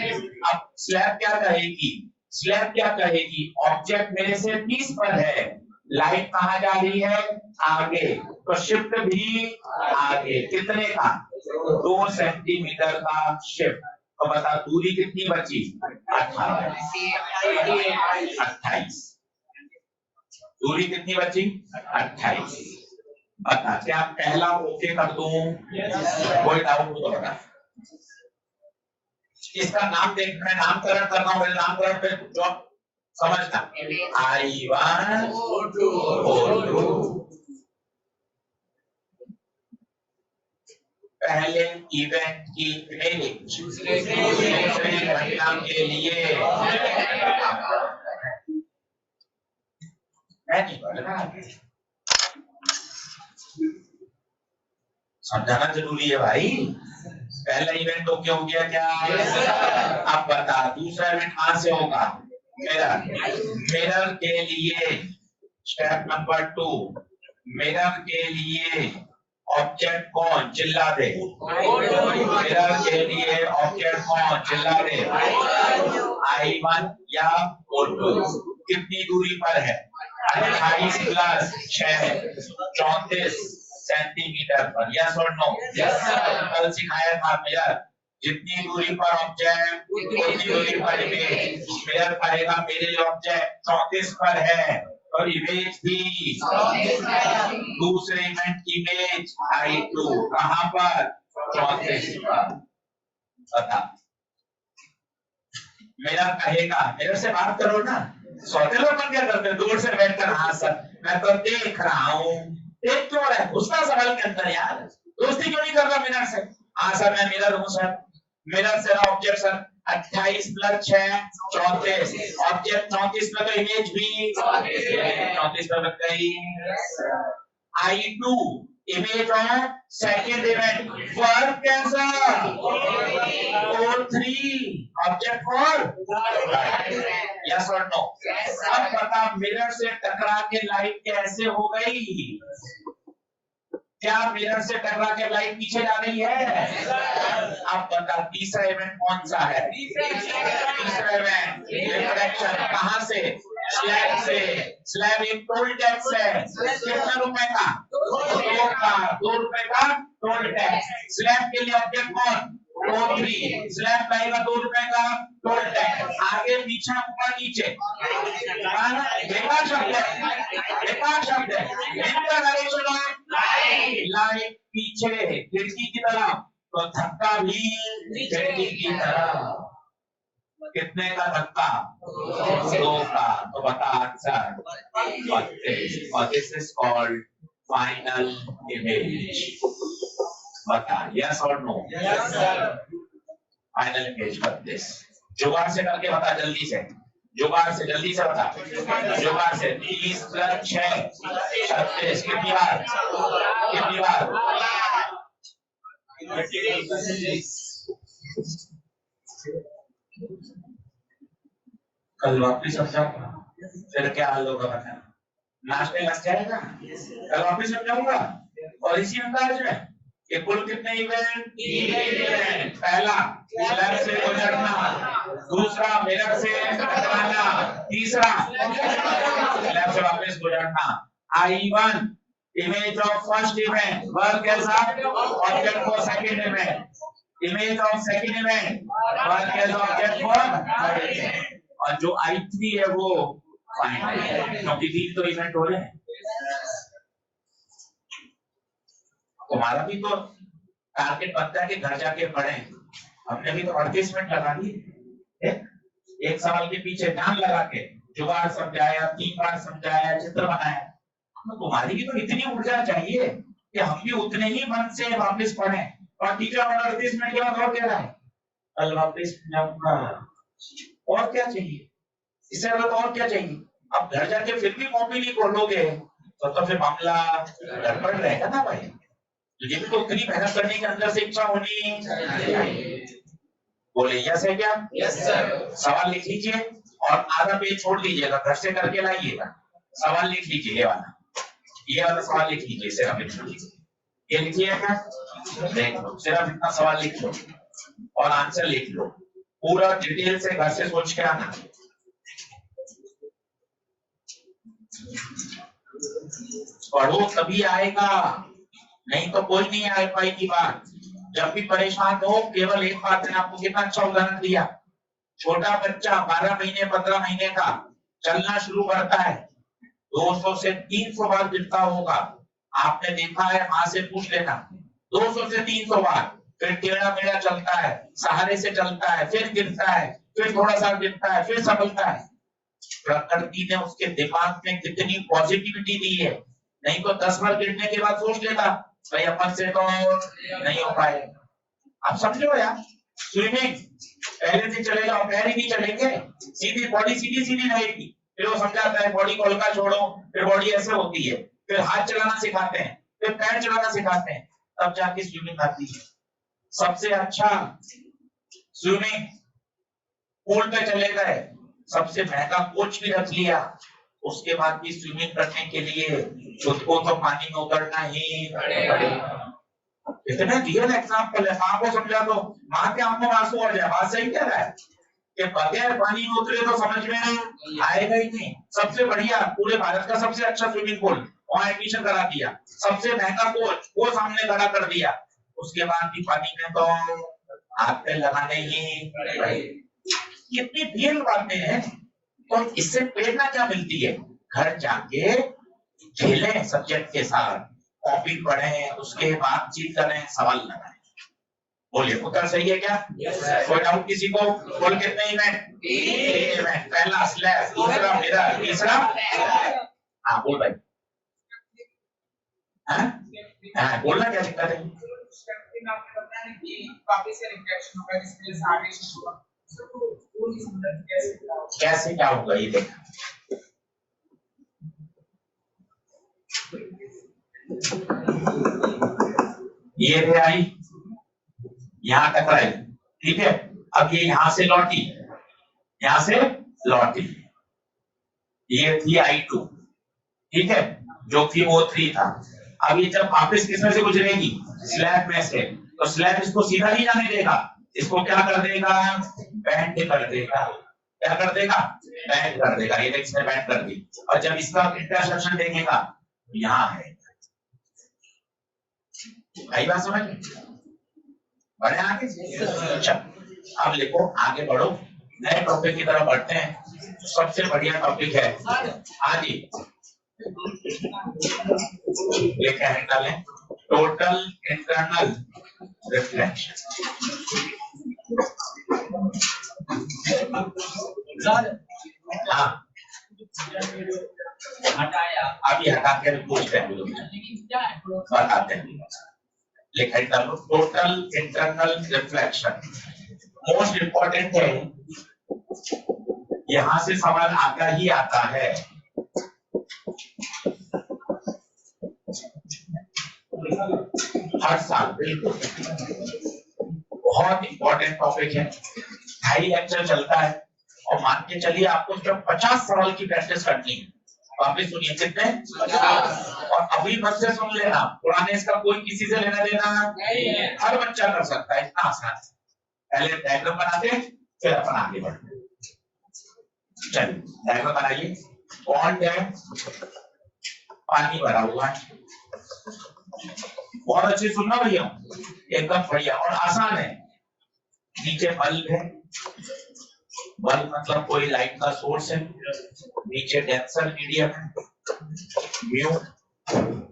अब स्लैब क्या कहेगी? स्लैब क्या कहेगी? ऑब्जेक्ट मेरे से 30 पर है, लाइट कहाँ जा रही है? आगे, तो शिफ्ट भी आगे। कितने का? 2 सेंटीमीटर का शिफ्ट। तो बता दूरी कितनी बची? 28। दूरी कितनी बची? 28। बता क्या पहला ओके कर दूं? कोई डाउट हो तो बता। इसका नाम देख, मैं नामकरण कर रहा हूँ, नामकरण पे जो समझना, I1 O2 पहले इवेंट की इमेज दूसरे घटना के लिए मैं नहीं पढ़ रहा, समझाना जरूरी है भाई। पहला इवेंट ओके हो गया क्या? अब बता दूसरा इवेंट कहां से होगा? मिरर के लिए स्टेप नंबर 2, मिरर के लिए ऑब्जेक्ट कौन? चिल्ला दे। मिरर के लिए ऑब्जेक्ट कौन? चिल्ला दे। I1 या O2 कितनी दूरी पर है? 28 प्लस 6 34 सेंटीमीटर पर। यस और नो? कल सिखाया था मिरर जितनी दूरी पर ऑब्जेक्ट उतनी दूरी पर इमेज। मिरर कहेगा मेरे लिए ऑब्जेक्ट 34 पर है और इमेज भी दूसरे इवेंट की इमेज I2 कहां पर? 34 पर। बता, मिरर कहेगा, मिरर से बात करो ना, सोते लोग क्या करते हैं? दूर से बैठकर, हाँ सर मैं तो देख रहा हूँ। देख क्यों रहा है? उसका सवाल के अंदर यार, दोस्ती क्यों नहीं कर रहा मिरर से? हाँ सर मैं मिरर हूँ सर, मिरर से रहा ऑब्जेक्ट सर 28 प्लस 6 34, ऑब्जेक्ट 34 में तो इमेज भी 34 में लग गई। I2 image of second event, work कैसा? O3 ऑब्जेक्ट फॉर यस और नो? अब बता, मिरर से टकरा के लाइट कैसे हो गई? क्या मिरर से टकरा के लाइट पीछे जा रही है? अब बता तीसरा इवेंट कौन सा है? तीसरा इवेंट रिफ्लेक्शन कहां से? स्लैब से। स्लैब एक टोल टैक्स है, कितने रुपए का? 2 रुपए का टोल टैक्स। स्लैब के लिए ऑब्जेक्ट कौन? O3, स्लैब लगेगा 2 रुपए का टोल टैक्स। आगे पीछे ऊपर नीचे बेकार शब्द है, बेकार शब्द है। लाइट पीछे खिड़की की तरफ, तो धक्का भी खिड़की की तरफ। कितने का धक्का? 2 का। तो बता आंसर 32। और this is called final image. बता यस और नो? Final image 32। जुगाड़ से करके बता, जल्दी से, जुगाड़ से जल्दी से बता। जुगाड़ से 30 प्लस 6 36 कितनी बार? कितनी बार? कल वापिस समझाऊंगा, फिर क्या हाल होगा बता। नाश्ते लग जाएगा, कल वापिस समझाऊंगा। और इसी अंदाज में कि कुल कितने इवेंट? पहला मिरर से गुजरना, दूसरा मिरर से टकराना, तीसरा मिरर से वापस गुजरना। I1 image of first event, work कैसा? Object for second event. Image of second event, work as object for third event. और जो I3 है वो फाइनल है, क्योंकि 3 तो इवेंट हो रहे हैं। तुम्हारा भी तो टारगेट बनता है कि घर जाके पढ़े। हमने भी तो 38 मिनट लगा दिए एक सवाल के पीछे, ध्यान लगा के जुगाड़ समझाया, 3 बार समझाया, चित्र बनाया। तुम्हारी भी तो इतनी ऊर्जा चाहिए कि हम भी उतने ही मन से वापस पढ़े। और टीचर 38 मिनट के बाद और कह रहा है कल वापस जाऊंगा। और क्या चाहिए इससे ज्यादा? और क्या चाहिए? अब घर जाके फिर भी कॉपी नहीं खोलोगे तो फिर मामला गड़बड़ रहेगा ना भाई। ये भी तो उतनी मेहनत करने के अंदर से इच्छा होनी चाहिए। बोले यस है क्या? Yes sir. सवाल लिख लीजिए और आधा पेज छोड़ दीजिएगा, घर से करके लाइएगा। सवाल लिख लीजिए, ये वाला सवाल लिख लीजिए, सिर्फ लिख लीजिए। ये लिखिएगा, देख लो, सिर्फ इतना सवाल लिख लो और आंसर लिख लो। पूरा डिटेल से घर से सोच के आना। पढ़ो तभी आएगा, नहीं तो कोई नहीं आ पाएगी बात। जब भी परेशान हो, केवल एक बात है, आपको कितना अच्छा उदाहरण दिया। छोटा बच्चा 12 महीने 15 महीने का चलना शुरू करता है, 200 से 300 बार गिरता होगा। आपने देखा है, मां से पूछ लेना, 200 से 300 बार। फिर टेढ़ा मेढ़ा चलता है, सहारे से चलता है, फिर गिरता है, फिर थोड़ा सा गिरता है, फिर संभलता है। प्रकृति ने उसके दिमाग में कितनी पॉजिटिविटी दी है, नहीं तो 10 बार गिरने के बाद सोच लेता भाई अपन से तो नहीं हो पाए। आप समझो यार, स्विमिंग पहले से चले जाओ, पैर ही नहीं चलेंगे, सीधी बॉडी सीधी सीधी रहेगी। फिर वो समझाता है बॉडी को हल्का छोड़ो, फिर बॉडी ऐसे होती है, फिर हाथ चलाना सिखाते हैं, फिर पैर चलाना सिखाते हैं, तब जाके स्विमिंग आती है। सबसे अच्छा स्विमिंग पूल पे चले गए, सबसे महंगा कोच भी रख लिया, उसके बाद भी स्विमिंग करने के लिए खुद को तो पानी में उतरना ही पड़ेगा। इतने रियल एग्जाम्पल है, माँ को समझा दो, माँ के आंखों में आंसू आ जाए। बात सही कह रहा है कि बगैर पानी में उतरे तो समझ में आएगा ही नहीं। सबसे बढ़िया पूरे भारत का सबसे अच्छा स्विमिंग पूल, वहां एडमिशन करा दिया, सबसे महंगा कोच वो सामने खड़ा कर दिया, उसके बाद भी पानी में तो हाथ पे लगाने ही पड़ेगा। कितनी रियल बातें हैं। तो इससे प्रेरणा क्या मिलती है, घर जाके खेलें सब्जेक्ट के साथ, कॉपी पढ़ें, उसके बातचीत करें, सवाल लगाएं। बोलिए उत्तर सही है क्या? कोई डाउट किसी को? बोल कितने इवेंट? पहला स्लैब, दूसरा मिरर, तीसरा हाँ बोल भाई। हाँ बोलना क्या दिक्कत है? कैसे क्या होगा ये देखा, ये रे आई यहां टकराई, ठीक है, अब ये यहां से लौटी, यहां से लौटी, ये थी I2, ठीक है, जो थी वो 3 था। अब ये जब वापस किसमें से गुजरेगी, स्लैब में से, तो स्लैब इसको सीधा नहीं जाने देगा, इसको क्या कर देगा, बैंड कर देगा। क्या कर देगा, बैंड कर देगा। ये इसने बैंड कर दी, और जब इसका इंटरसेक्शन देखेगा यहाँ है। आई बात समझ में? बढ़े आगे? अच्छा अब लिखो, आगे बढ़ो, नए टॉपिक की तरफ बढ़ते हैं। सबसे बढ़िया टॉपिक है आज ही लिखे हैं, डालें टोटल इंटरनल रिफ्लेक्शन। हाँ अभी हटा के पूछते हैं, बताते हैं। लिखा डालो total internal reflection. Most important है, यहां से सवाल आता ही आता है। हर साल बिल्कुल बहुत इंपॉर्टेंट टॉपिक है। 2.5 लेक्चर चलता है, और मान के चलिए आपको जब 50 सवाल की प्रैक्टिस करनी है। वापिस सुनिए कितने, 50। और अभी मत से सुन लेना, पुराने इसका कोई किसी से लेना देना नहीं है, हर बच्चा कर सकता है, इतना आसान है। पहले डायग्राम बनाते फिर अपन आगे बढ़ते। चलिए डायग्राम बनाइए। पॉन्ड है, पानी भरा हुआ है, बहुत अच्छे सुनना भैया, एकदम बढ़िया और आसान है। नीचे बल्ब है, बल्ब मतलब कोई लाइट का सोर्स है, नीचे डेंसर मीडियम है, म्यू,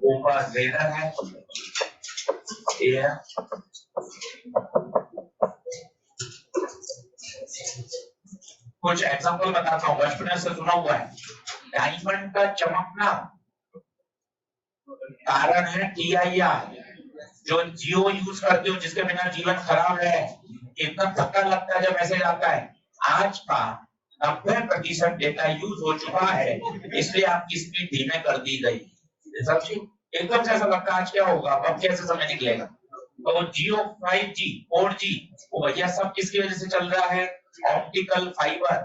ऊपर रेडर है, एयर। कुछ एग्जांपल बताता हूँ, बचपन से सुना हुआ है। डायमंड का चमकना कारण है TIR। जो जियो यूज करते हो, जिसके बिना जीवन खराब है, एकदम धक्का लगता है जब मैसेज आता है। आज का 90% डेटा यूज हो चुका है, इसलिए आपकी स्पीड धीमे कर दी गई। सब चीज एकदम से ऐसा लगता है आज क्या होगा, अब कैसे समय निकलेगा। तो जियो 5G 4G वो भैया सब किसकी वजह से चल रहा है, ऑप्टिकल फाइबर।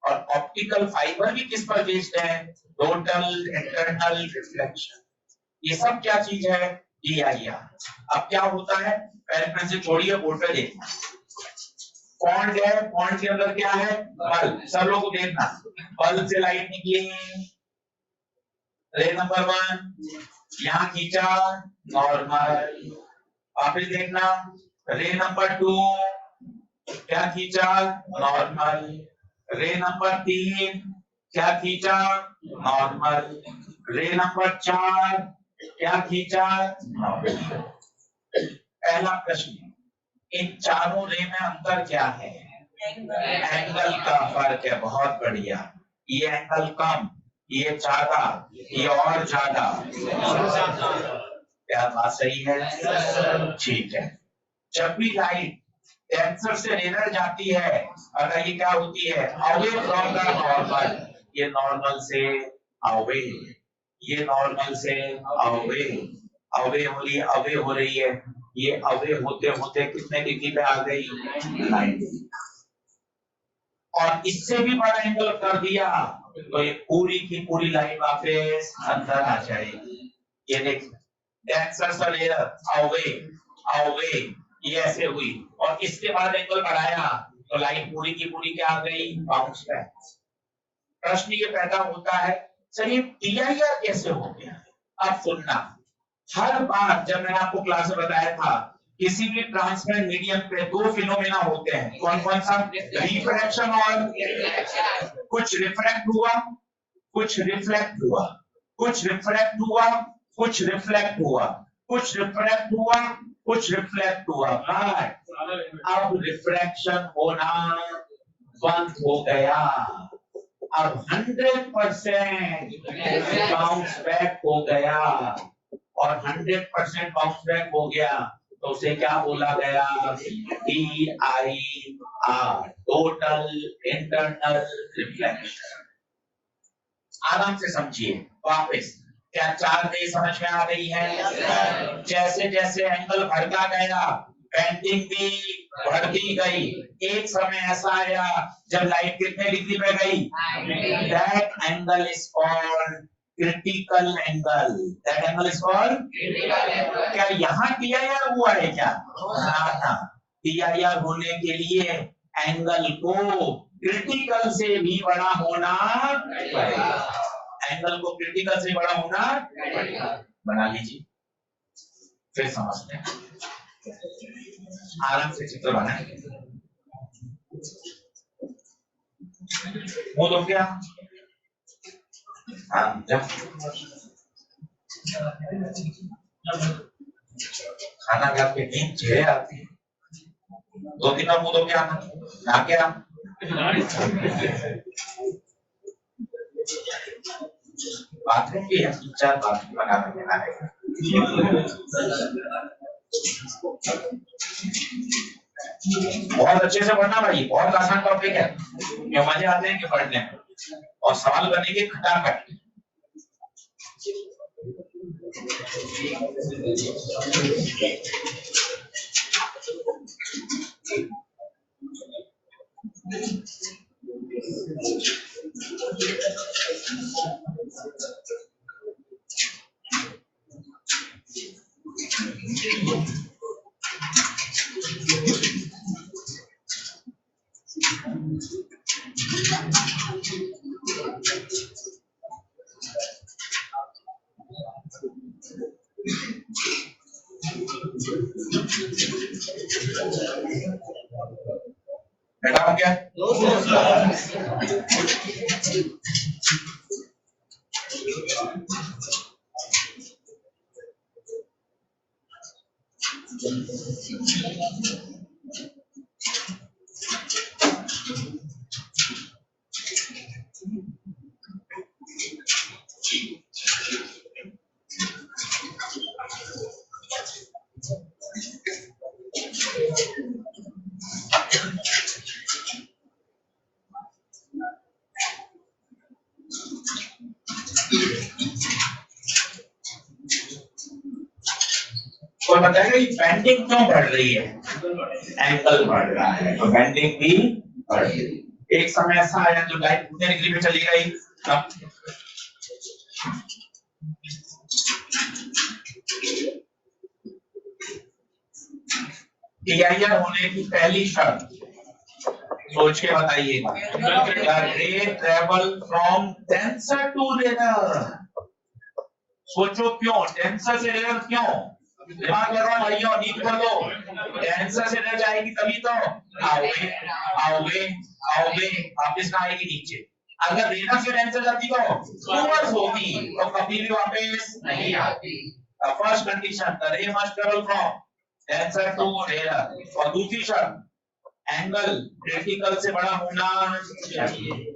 और ऑप्टिकल फाइबर भी किस पर बेस्ड है, टोटल इंटरनल रिफ्लेक्शन। ये सब क्या चीज है, TIR। अब क्या होता है, पहले से छोड़िए, बोर्ड पे देखना। पॉइंट है, पॉइंट के अंदर क्या है, बल्ब। सब लोग को देखना, बल्ब से लाइट निकली, रे नंबर 1 यहाँ खींचा, नॉर्मल। वापिस देखना, रे नंबर 2 क्या खींचा, नॉर्मल। रे नंबर 3 क्या खींचा, नॉर्मल। रे नंबर 4 क्या खींचा, नॉर्मल। पहला प्रश्न, इन चारों रे में अंतर क्या है? एंगल का फर्क है। बहुत बढ़िया। ये एंगल कम, ये ज्यादा, ये और ज्यादा। क्या बात सही है? ठीक है। जब भी लाइट टेंसर से रेनर जाती है, अगर ये क्या होती है? Away from the normal. ये नॉर्मल से अवे, ये नॉर्मल से अवे, अवे हो रही है। ये अवे होते होते कितने डिग्री पे आ गई? 90। और इससे भी बड़ा एंगल कर दिया तो ये पूरी की पूरी लाइन वापस अंदर आ जाएगी। ये देख, टेंसर से रेनर अवे अवे, ये ऐसे हुई, और इसके बाद एंगल बढ़ाया तो लाइन पूरी की पूरी क्या आ गई? Bounce back. प्रश्न ये पैदा होता है, सर ये टीआईआर कैसे हो गया? अब सुनना, हर बार जब मैंने आपको क्लास में बताया था, किसी भी ट्रांसपेरेंट मीडियम पे दो फिनोमेना होते हैं। कौन कौन सा? रिफ्रैक्शन और कुछ रिफ्रैक्ट हुआ, कुछ रिफ्लेक्ट हुआ, कुछ रिफ्रैक्ट हुआ, कुछ रिफ्लेक्ट हुआ, कुछ रिफ्रैक्ट हुआ, कुछ रिफ्लेक्ट हुआ। अब रिफ्रैक्शन होना बंद हो गया। अब 100% बाउंस बैक हो गया, और 100% बाउंस बैक हो गया तो उसे क्या बोला गया? TIR, total internal reflection. आराम से समझिए वापस। क्या चार रे समझ में आ रही है? जैसे जैसे एंगल बढ़ता गया, बेंडिंग भी बढ़ती गई। एक समय ऐसा आया जब लाइट कितने डिग्री पे गई? That angle is called critical angle. That angle is called. क्या यहाँ टीआईआर हुआ है क्या? ना। टीआईआर होने के लिए एंगल को क्रिटिकल से भी बड़ा होना पड़ेगा। एंगल को क्रिटिकल से बड़ा होना पड़ेगा। बना लीजिए, फिर समझते हैं। आराम से चित्र बनाएंगे। वो तो क्या? खाना खा के नींद चेहरे आती है। दो तीन मुंह तो क्या ना क्या? बाथरूम भी है, 3-4 बाथरूम बनाने के लिए। बहुत अच्छे से पढ़ना भाई, बहुत आसान टॉपिक है। ये मजे आते हैं कि पढ़ने में, और सवाल बनेंगे खटाखट। बेटा क्या? कोई बताएगा ये बेंडिंग क्यों बढ़ रही है? एंगल बढ़ रहा है तो बेंडिंग भी बढ़ रही है। एक समय ऐसा आया जो लाइट कितने डिग्री पे चली गई? टीआईआर होने की पहली शर्त सोच के बताइएगा। रे ट्रेवल फ्रॉम टेंसर टू रेनर। सोचो क्यों टेंसर से रेनर? क्यों? दिमाग लगाओ भाइयों, नींद कर लो। टेंसर से रेनर जाएगी तभी तो आओगे आओगे आओगे, वापस ना आएगी नीचे। अगर रेनर से टेंसर जाती तो रिवर्स होती, तो कभी भी वापस नहीं आती। First condition, the ray must travel from denser to rarer. और दूसरी शर्त एंगल क्रिटिकल से बड़ा होना चाहिए।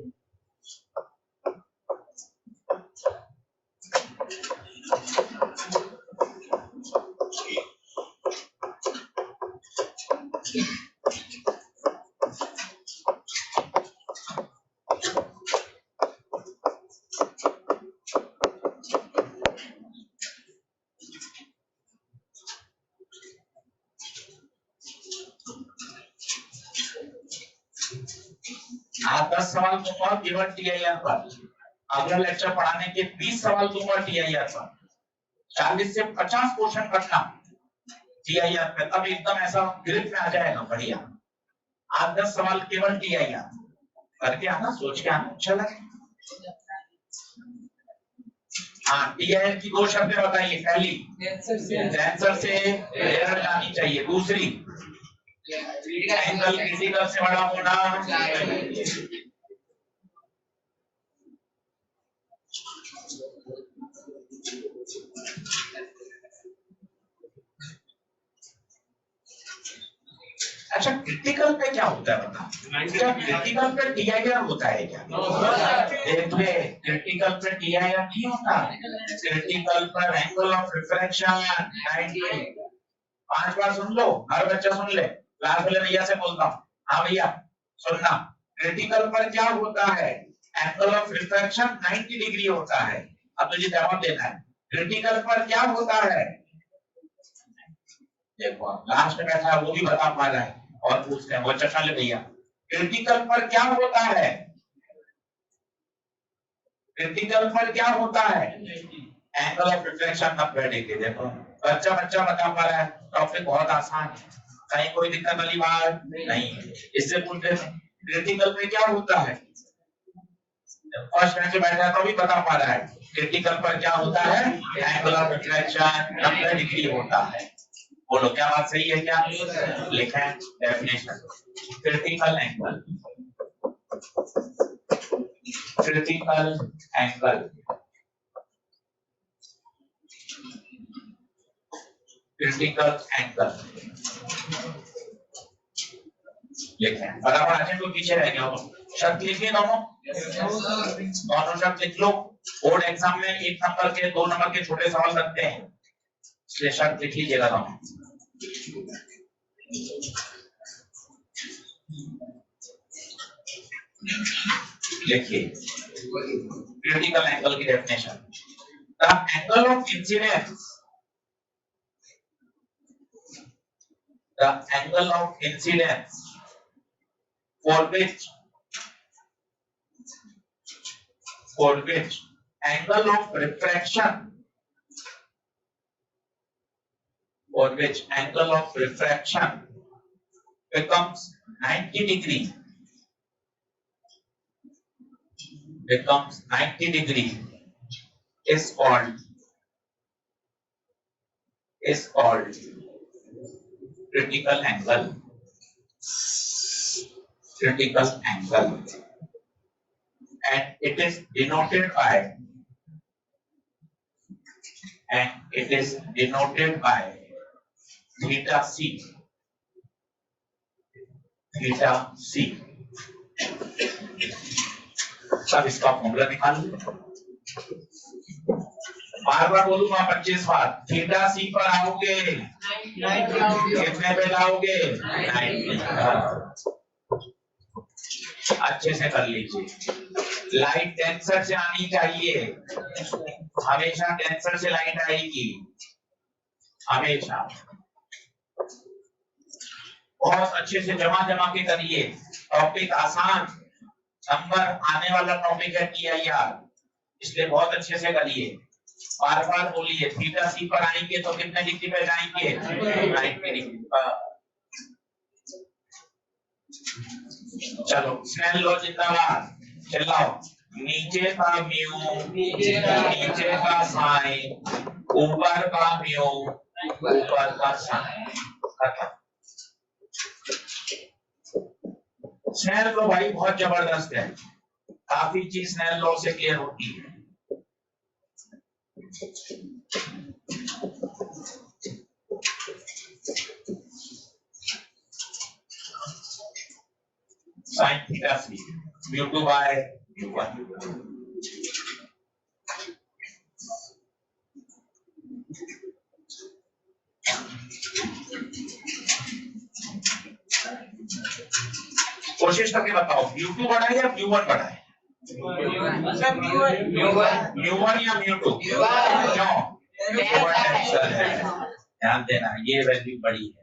आप 10 सवाल दूंगा केवल टीआईआर पर। अगला लेक्चर पढ़ाने के 20 सवाल दूंगा टीआईआर पर। 40 से 50 क्वेश्चन करना टीआईआर पे, तब एकदम ऐसा ग्रिप में आ जाएगा बढ़िया। आप 10 सवाल केवल टीआईआर करके आना, सोच के आना। चला हाँ, टीआईआर की 2 शर्तें बताइए। पहली, आंसर से एरर जानी चाहिए। दूसरी, एंगल क्रिटिकल से बड़ा होना चाहिए। अच्छा, क्रिटिकल पे क्या होता है बता? क्या क्रिटिकल पे टीआईआर होता है क्या? देखिए, क्रिटिकल पे टीआईआर नहीं होता। क्रिटिकल पर एंगल ऑफ रिफ्रैक्शन 90। 5 बार सुन लो, हर बच्चा सुन ले। क्लास वाले भैया से बोलता हूँ, हाँ भैया सुनना, क्रिटिकल पर क्या होता है? एंगल ऑफ रिफ्रैक्शन 90 डिग्री होता है। अब तुझे जवाब देना है, क्रिटिकल पर क्या होता है? देखो लास्ट में बैठा है वो भी बता पा रहा है और पूछते हैं वो चटा ले भैया, क्रिटिकल पर क्या होता है? क्रिटिकल पर क्या होता है? Angle of reflection 90 degree. देखो बच्चा बता पा रहा है। टॉपिक बहुत आसान है, कहीं कोई दिक्कत वाली बात नहीं है। इससे पूछते हैं क्रिटिकल में क्या होता है? फर्स्ट बेंच पे बैठा है तो भी बता पा रहा है क्रिटिकल पर क्या होता है? एंगल ऑफ रिफ्लेक्शन 90 डिग्री होता है। बोलो क्या बात सही है क्या? लिखा है definition, critical angle, critical angle, critical angle लिखे। बराबर आगे कोई पीछे रह गया हो? शर्त लिखिए दोनों शर्त लिख लो। बोर्ड एग्जाम में 1 नंबर के 2 नंबर के छोटे सवाल रखते हैं, इसलिए शर्त लिख लीजिएगा दोनों। देखिए क्रिटिकल एंगल की definition, the angle of incidence, the angle of incidence for which angle of refraction, for which angle of refraction becomes 90 degree, is called critical angle, and it is denoted by theta c, सब इसका formula निकाल लो। बार बोलूंगा 25 बार, theta सी पर आओगे कितने पे लाओगे? 90। अच्छे से कर लीजिए। लाइट टेंसर से आनी चाहिए, हमेशा टेंसर से लाइट आएगी, हमेशा। बहुत अच्छे से जमा के करिए। टॉपिक आसान, नंबर आने वाला टॉपिक है टीआईआर, इसलिए बहुत अच्छे से करिए। बार बोलिए, थीटा सी पर आएंगे तो कितने डिग्री पे जाएंगे? 90 डिग्री पर। चलो स्नेल लॉ जिंदाबाद, चिल्लाओ। नीचे का म्यू, नीचे का साइन, ऊपर का म्यू, ऊपर का साइन। स्नेल लॉ भाई बहुत जबरदस्त है, काफी चीज स्नेल लॉ से क्लियर होती है। sin theta c, mu2 by mu1. कोशिश करके बताओ mu2 बड़ा है या mu1 बड़ा है? mu1 या mu2? क्यों? पोटेंशियल है, ध्यान देना ये वैल्यू बड़ी है।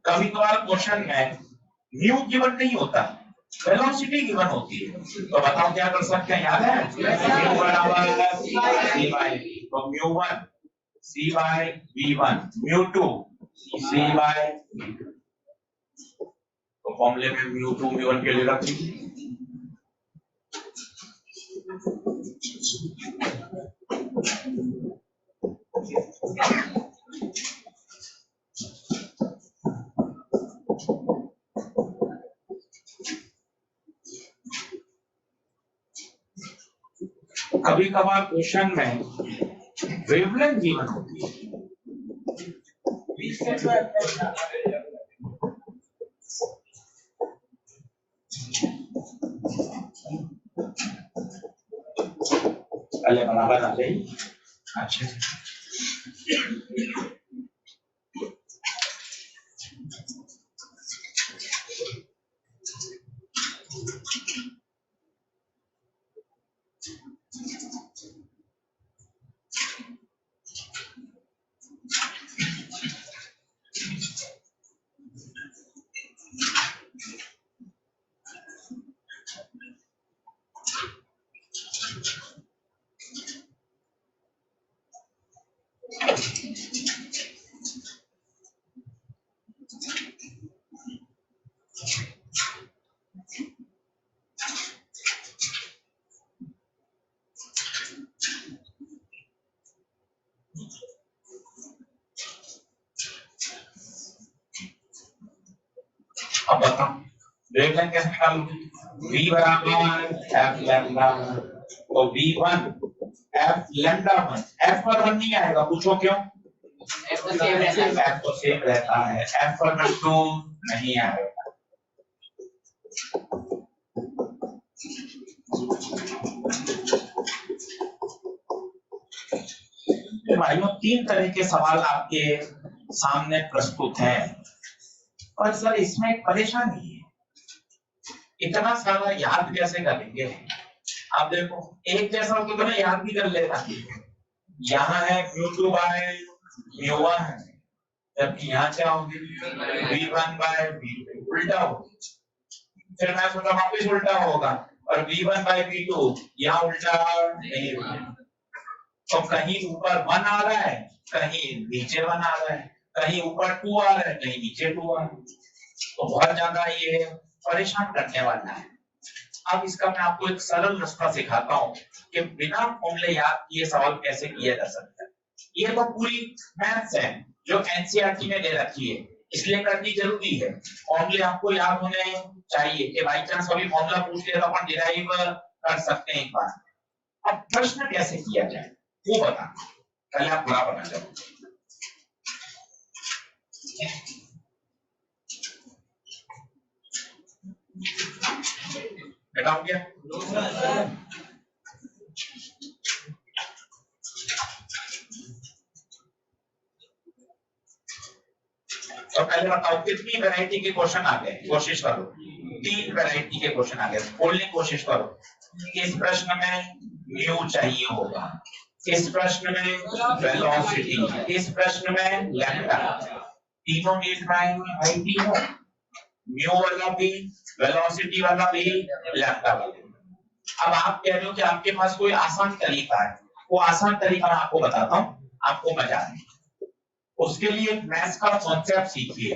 कभी कभार क्वेश्चन में म्यू गिवन नहीं होता, वेलोसिटी गिवन होती है, तो बताओ क्या कर सकते हैं? याद है म्यू बराबर c बाय v, तो म्यू1 c बाय v1, म्यू2 c बाय v2, तो फॉर्मूले में म्यू2 म्यू1 के लिए रख दीजिए। कभी कभार क्वेश्चन में वेवलेंथ गिवन होती है, पहले बराबर आ जाए। अच्छा अब बताओ वेवलेंथ कैसे निकालोगे? v बराबर f लैम्डा, तो v1 f लैम्डा 1, f पर 1 नहीं आएगा, पूछो क्यों? f तो सेम रहता है, f पर 2 नहीं आएगा। भाइयों 3 तरह के सवाल आपके सामने प्रस्तुत हैं, और सर इसमें एक परेशानी है, इतना सारा याद कैसे करेंगे? आप देखो एक जैसा हो तो मैं याद भी कर लेता, यहाँ है mu2 बाय mu1 है, जबकि यहाँ क्या होगी v1 बाय v2, उल्टा होगी। फिर मैं सोचा वापिस उल्टा होगा, और v1 बाय v2 यहाँ उल्टा नहीं होगा, तो कहीं ऊपर 1 आ रहा है, कहीं नीचे 1 आ रहा है, कहीं ऊपर 2 आ रहा है, कहीं नीचे 2 आ रहा है, तो बहुत ज्यादा ये परेशान करने वाला है। अब इसका मैं आपको एक सरल रास्ता सिखाता हूँ कि बिना फॉर्मूले याद किए सवाल कैसे किया जा सकता है। ये तो पूरी मैथ्स है जो एनसीईआरटी में दे रखी है, इसलिए करनी जरूरी है। फॉर्मूले आपको याद होने चाहिए कि बाई चांस कभी फॉर्मूला पूछ लिया तो अपन डिराइव कर सकते हैं एक बार। अब प्रश्न कैसे किया जाए वो बता, पहले आप बड़ा बना जाओ। बेटा हो गया? तो पहले बताओ कितनी वैरायटी के क्वेश्चन आ गए, कोशिश करो। 3 वैरायटी के क्वेश्चन आ गए, बोलने की कोशिश करो। इस प्रश्न में म्यू चाहिए होगा, इस प्रश्न में वेलोसिटी, इस प्रश्न में लैम्डा, तीनों नीड भाई तीनों, म्यू वाला भी, वेलोसिटी वाला भी, लैम्डा वाला भी। अब आप कह रहे हो कि आपके पास कोई आसान तरीका है, वो आसान तरीका मैं आपको बताता हूँ, आपको मजा आए। उसके लिए मैथ्स का कॉन्सेप्ट सीखिए।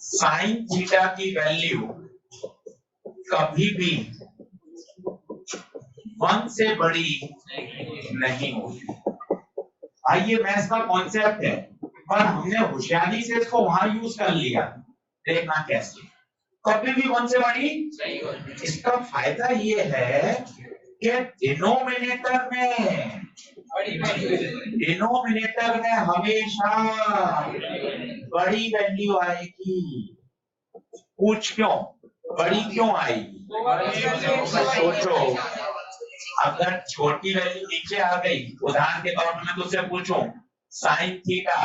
साइन थीटा की वैल्यू कभी भी 1 से बड़ी नहीं होगी। ये मैथ्स का कॉन्सेप्ट है, पर हमने होशियारी से इसको वहां यूज कर लिया। देखना कैसे, कभी भी 1 से बड़ी। इसका फायदा ये है कि डिनोमिनेटर में हमेशा बड़ी वैल्यू आएगी। पूछ क्यों, बड़ी क्यों आएगी? सोचो, अगर छोटी वैल्यू नीचे आ गई, उदाहरण के तौर पर मैं तुझसे पूछूं साइन थीटा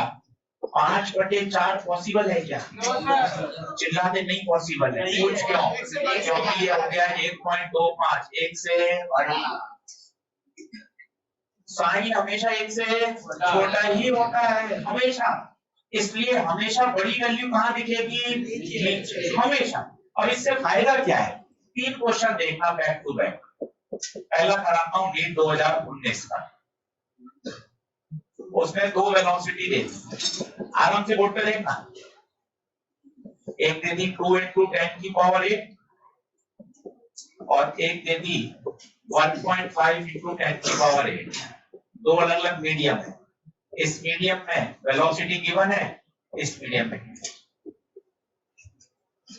5/4 पॉसिबल है क्या? चिल्ला दे, नहीं पॉसिबल है। पूछ क्यों? क्योंकि ये हो गया 1.25, 1 से बड़ा। साइन हमेशा 1 से छोटा ही होता है, हमेशा। इसलिए हमेशा बड़ी वैल्यू कहाँ दिखेगी? हमेशा। और इससे फायदा क्या है? 3 क्वेश्चन देखना बैक टू बैक। पहला कराता हूं नीट 2019 का। उसने 2 वेलोसिटी दे, आराम से बोर्ड पे देखना। एक दे दी 2 × 10⁸ और एक दे दी 1.5 × 10⁸। 2 अलग अलग मीडियम है। इस मीडियम में वेलोसिटी गिवन है, इस मीडियम में।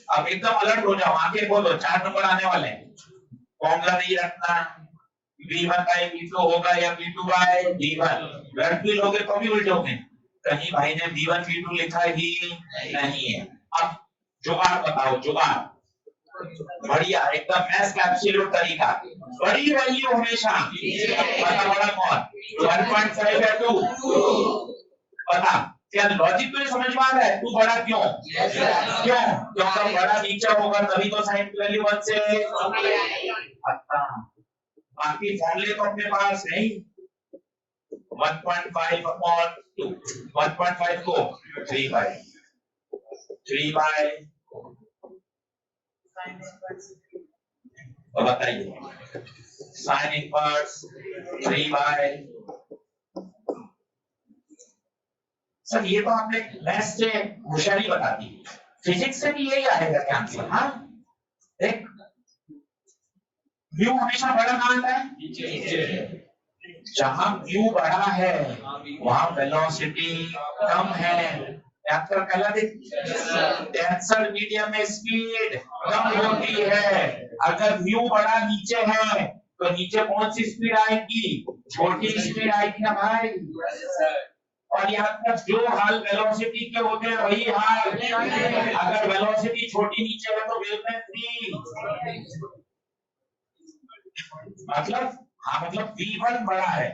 अब एकदम अलर्ट हो जाओ, आंखें खोलो, 4 नंबर आने वाले हैं। फॉर्मूला नहीं रखना, v1/v2 होगा या v2/v1। व्यर्थ भी लोगे तो भी उल्टोगे। कहीं भाई ने v1 v2 लिखा ही नहीं है। अब जुगाड़ बताओ, जुगाड़। बढ़िया, एकदम मैथ्स का एब्सोल्यूट तरीका। बड़ी वैल्यू हमेशा बता, बड़ा कौन? 1.5 या 2? बता, क्या लॉजिक तो समझ में आ रहा है? तू बड़ा क्यों? क्यों? क्योंकि बड़ा नीचे होगा तभी तो साइन की वैल्यू 1 से। बाकी फॉर्मूले तो अपने पास है ही। 1.5/2, 1.5 को 3/3 तो बताइए, साइन इनवर्स 3/। सर ये तो आपने मैथ्स से होशियारी बता दी, फिजिक्स से भी यही आएगा क्या आंसर? हाँ देख, म्यू हमेशा बड़ा कहाँ आता है? जहां म्यू बड़ा है वहां वेलोसिटी कम है। आंसर पहला देख, टेंसर मीडियम में स्पीड कम होती है। अगर म्यू बड़ा नीचे है तो नीचे कौन सी स्पीड आएगी? छोटी स्पीड आएगी ना भाई। और यहाँ तक जो हाल वेलोसिटी के होते हैं वही हाल। अगर वेलोसिटी छोटी नीचे है तो वेवलेंथ भी, मतलब हाँ, मतलब v1 बड़ा है।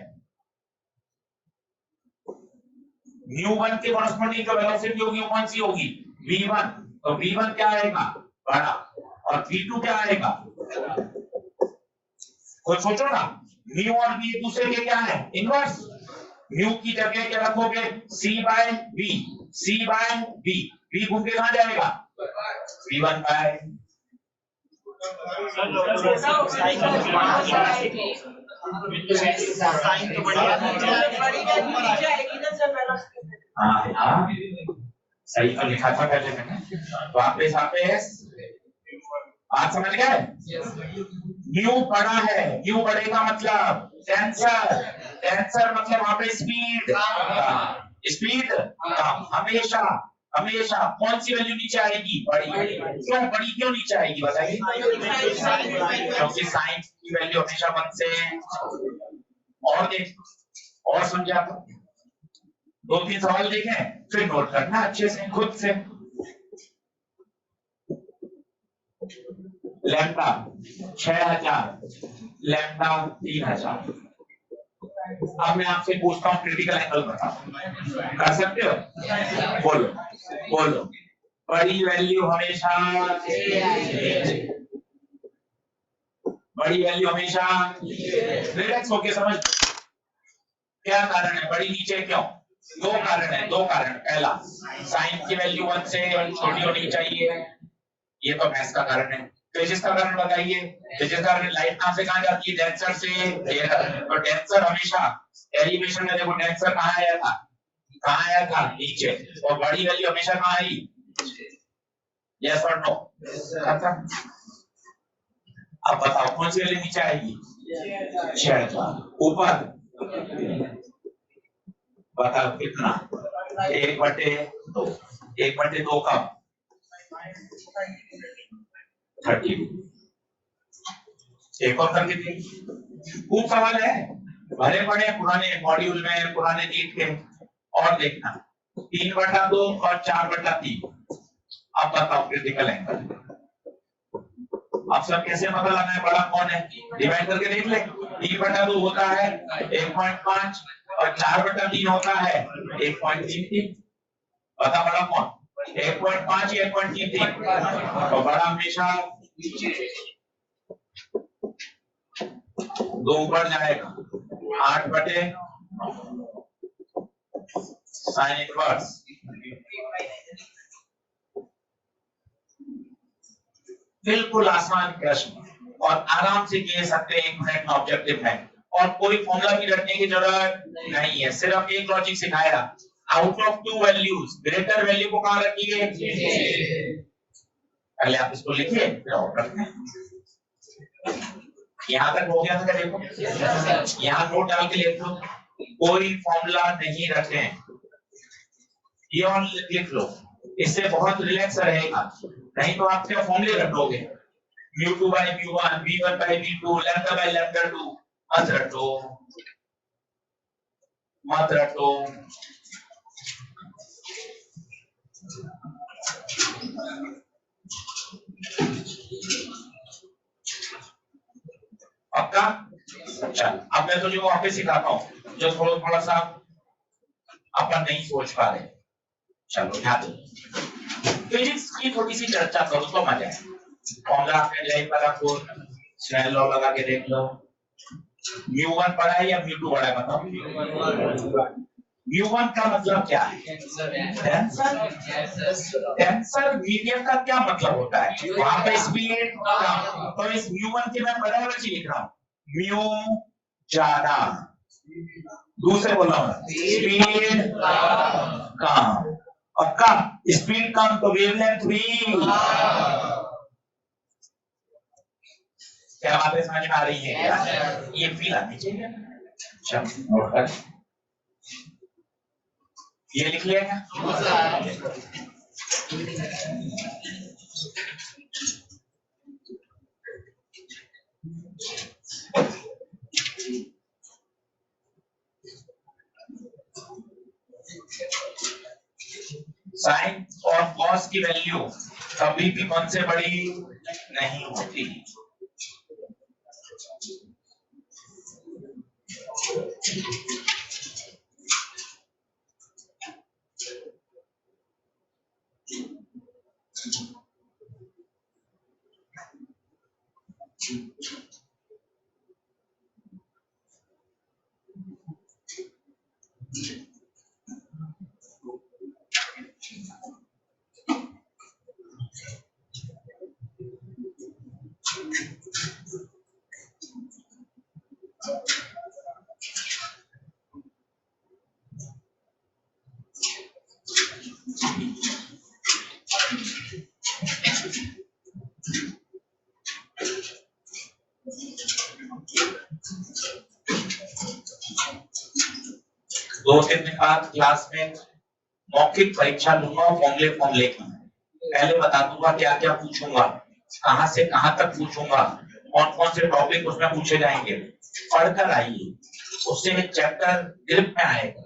μ1 के कॉरस्पॉन्डिंग जो वेलोसिटी होगी वो कौन सी होगी? v1। तो v1 क्या आएगा? बड़ा। और v2 क्या आएगा? कोई सोचो ना, म्यू और v एक दूसरे के क्या है? इनवर्स। म्यू की जगह क्या रखोगे? c/v, c/v। v घूम के कहां जाएगा? v1/। हाँ सही तो लिखा था पहले मैंने। वापस बात समझ गए? म्यू बड़ा है, म्यू बड़े का मतलब टेंसर, टेंसर मतलब वहां पे स्पीड, स्पीड हमेशा हमेशा कौन सी वैल्यू नीचे आएगी? बड़ी। क्यों बड़ी, क्यों नीचे आएगी बताइए? क्योंकि साइन की वैल्यू हमेशा 1 से। और देख, और समझा तो 2-3 सवाल देखें फिर नोट करना अच्छे से खुद से। Lambda 6000, lambda 3000। अब मैं आपसे पूछता हूँ क्रिटिकल एंगल बताओ, कर सकते हो? बोलो बोलो। बड़ी वैल्यू हमेशा, बड़ी वैल्यू हमेशा। रिलैक्स होके समझ, क्या कारण है बड़ी नीचे क्यों? 2 कारण है, 2 कारण। पहला, साइन की वैल्यू 1 से छोटी होनी चाहिए, ये तो मैथ्स का कारण है। फिजिक्स का कारण बताइए। फिजिक्स का कारण, लाइट कहां से कहां जाती है? डेंसर से। तो डेंसर हमेशा एलिवेशन में, देखो डेंसर कहां आया था? कहां आया था? नीचे। और बड़ी वैल्यू हमेशा कहां आई? यस और नो? खत्म। अब बताओ कौन सी वैल्यू नीचे आएगी? 6,000। ऊपर बताओ कितना? 1/2। 1/2 कब? 30। एक और करके देखिए, खूब सवाल है, भरे पड़े पुराने मॉड्यूल में, पुराने नीट के। और देखना 3/2 और 4/3। अब बताओ क्रिटिकल एंगल। अब सब कैसे पता लगाना है, बड़ा कौन है? डिवाइड करके देख ले। 3/2 होता है 1.5 और 4/3 होता है 1.33। बता बड़ा कौन? 1.5 या 1.33? तो बड़ा हमेशा 2 ऊपर जाएगा। 8/9 साइन इनवर्स। बिल्कुल आसान प्रश्न और आराम से किए सकते हैं, 1 मिनट में ऑब्जेक्टिव है और कोई फॉर्मूला भी रटने की जरूरत नहीं है। सिर्फ एक लॉजिक सिखाया, out of 2 values greater value को कहां रखिए? पहले आप इसको लिखिए, फिर और रखते हैं। यहां तक हो गया था, देखो यहां नोट डाल के लिख लो, कोई फॉर्मूला नहीं रखते हैं, ये और लिख लो, इससे बहुत रिलैक्स रहेगा। नहीं तो आप क्या फॉर्मूले रटोगे, mu2 by mu1, v1 by v2, lambda by lambda2। मत रटो, मत रटो। पक्का? चल अब मैं तुझे वापस सिखाता हूँ जो थोड़ा सा अपन नहीं सोच पा रहे। चलो ध्यान दो, फिजिक्स की थोड़ी सी चर्चा करो तो मजा है। फॉर्मूला आपने ले पढ़ा, स्नेल लॉ लगा के देख लो। mu1 पढ़ा है या mu2 पढ़ा है, बताओ। mu1 का मतलब क्या है? टेंसर। टेंसर मीडियम का क्या मतलब होता है? वहां पे स्पीड कम, तो इस mu1 के मैं बराबर चीज लिख रहा हूँ, म्यू ज्यादा, दूसरे बोला स्पीड कम, और कम स्पीड कम तो वेवलेंथ भी। क्या बातें समझ में आ रही है क्या? ये फील आनी चाहिए। चलो नोट कर, ये लिख लिया क्या? साइन और कॉस की वैल्यू कभी भी 1 से बड़ी नहीं होती। दो दिन बाद क्लास में मौखिक परीक्षा लूंगा, फॉर्मूले की पहले बता दूंगा क्या क्या पूछूंगा, कहां से कहां तक पूछूंगा, कौन कौन से टॉपिक उसमें पूछे जाएंगे। पढ़कर आइए, उससे एक चैप्टर ग्रिप में आएगा।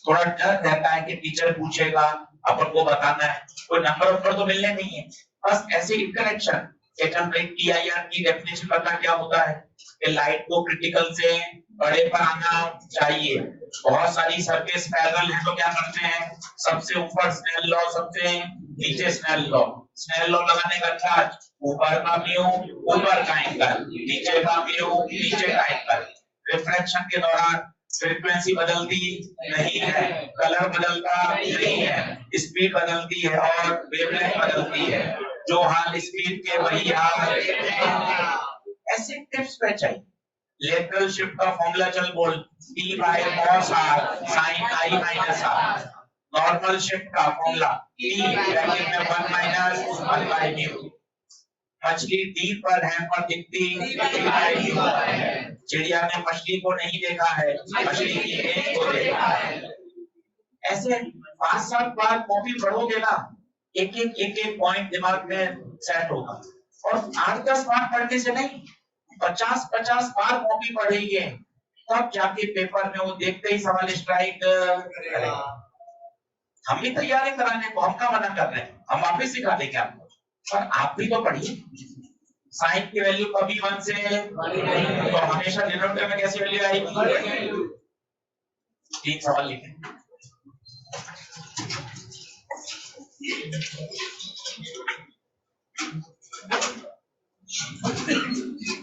थोड़ा डर रहता है कि टीचर पूछेगा, अपन को बताना है, कोई नंबर ऊपर तो मिलने नहीं है, बस ऐसे इंटरेक्शन। TIR की डेफिनेशन पता क्या होता है कि लाइट को क्रिटिकल से बड़े पर आना चाहिए। बहुत सारी सरफेस पैरेलल है तो क्या करते हैं, सबसे ऊपर स्नेल लॉ, सबसे नीचे स्नेल लॉ। स्नेल लॉ लगाने का चार्ज, ऊपर का म्यू ऊपर का एंगल, नीचे का म्यू नीचे का एंगल। रिफ्रैक्शन के दौरान फ्रीक्वेंसी बदलती नहीं है, कलर बदलता नहीं है, स्पीड बदलती है और वेवलेंथ बदलती है। जो हाल स्पीड के वही हाल। ऐसे टिप्स पे चाहिए। लेटरल शिफ्ट का फॉर्मूला चल बोल, T by cos r sin I minus r। Normal shift का फॉर्मूला T ब्रैकेट में 1 minus 1 by mu। मछली डी पर है पर दिखती है। चिड़िया ने मछली को नहीं देखा है, मछली की रेंज को देखा है। ऐसे 5-7 बार कॉपी पढ़ोगे ना, एक पॉइंट दिमाग में सेट होगा। और 8-10 बार पढ़ने से नहीं, 50-50 बार कॉपी पढ़ेंगे, तब जाके पेपर में वो देखते ही सवाल स्ट्राइक करेगा। हम भी तैयारी कराने को, हम क्या मना कर रहे हैं, हम वापिस सिखा देंगे आपको, पर आप भी तो पढ़िए। साइन की वैल्यू कभी 1 से तो हमेशा डिनोमिनेटर में कैसी वैल्यू आएगी? 3 सवाल लिखें।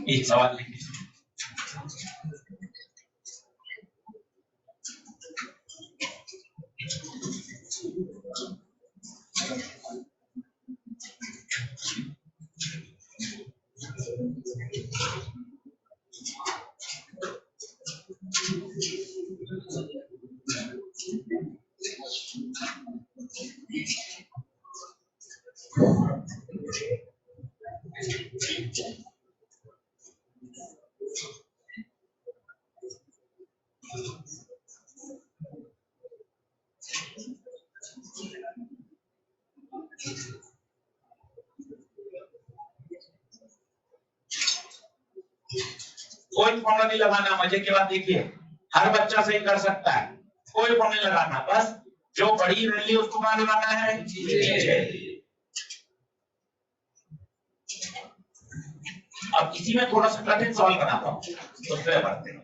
एक सवाल लिखें। कोई फॉर्मूला नहीं लगाना, मजे की बात देखिए, हर बच्चा सही कर सकता है, कोई फॉर्मूला नहीं लगाना, बस जो बड़ी वैल्यू उसको कहां लगाना है, नीचे। अब इसी में थोड़ा सा कठिन सवाल बनाता हूं, तो फिर बढ़ते हैं।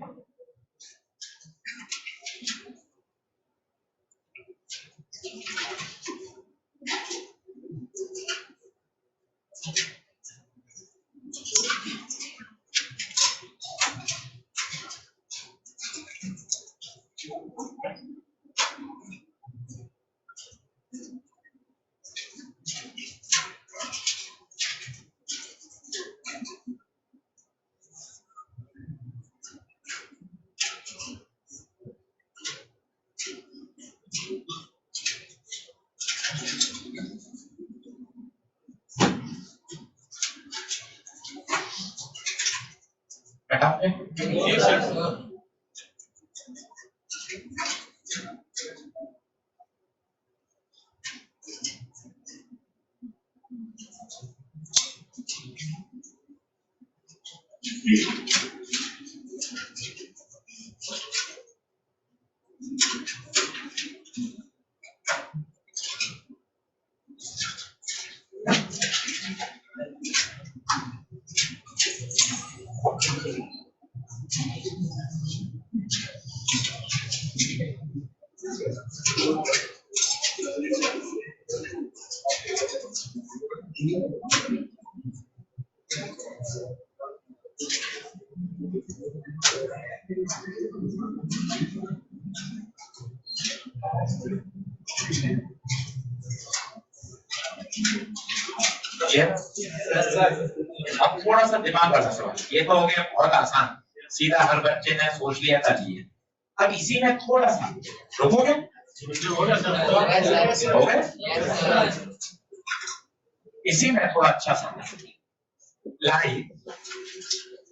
अब थोड़ा सा दिमाग वाला सवाल, ये तो हो गया बहुत आसान, सीधा हर बच्चे ने सोच लिया कर लिया। अब इसी में थोड़ा सा रुकोगे, हो गए? इसी में थोड़ा अच्छा सा लाइट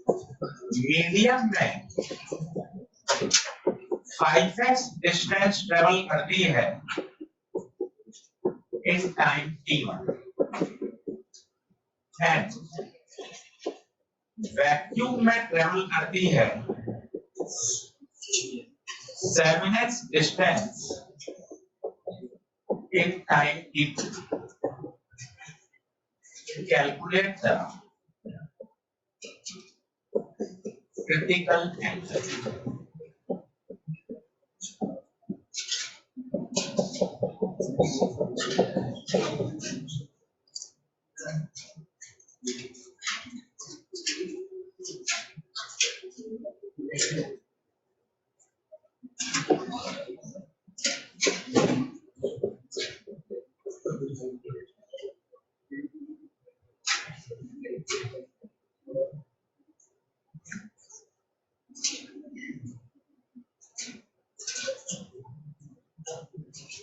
मीडियम में 5x डिस्टेंस ट्रेवल करती है in time t1 and vacuum में ट्रेवल करती है 7x distance in time t2. Calculate the critical angle.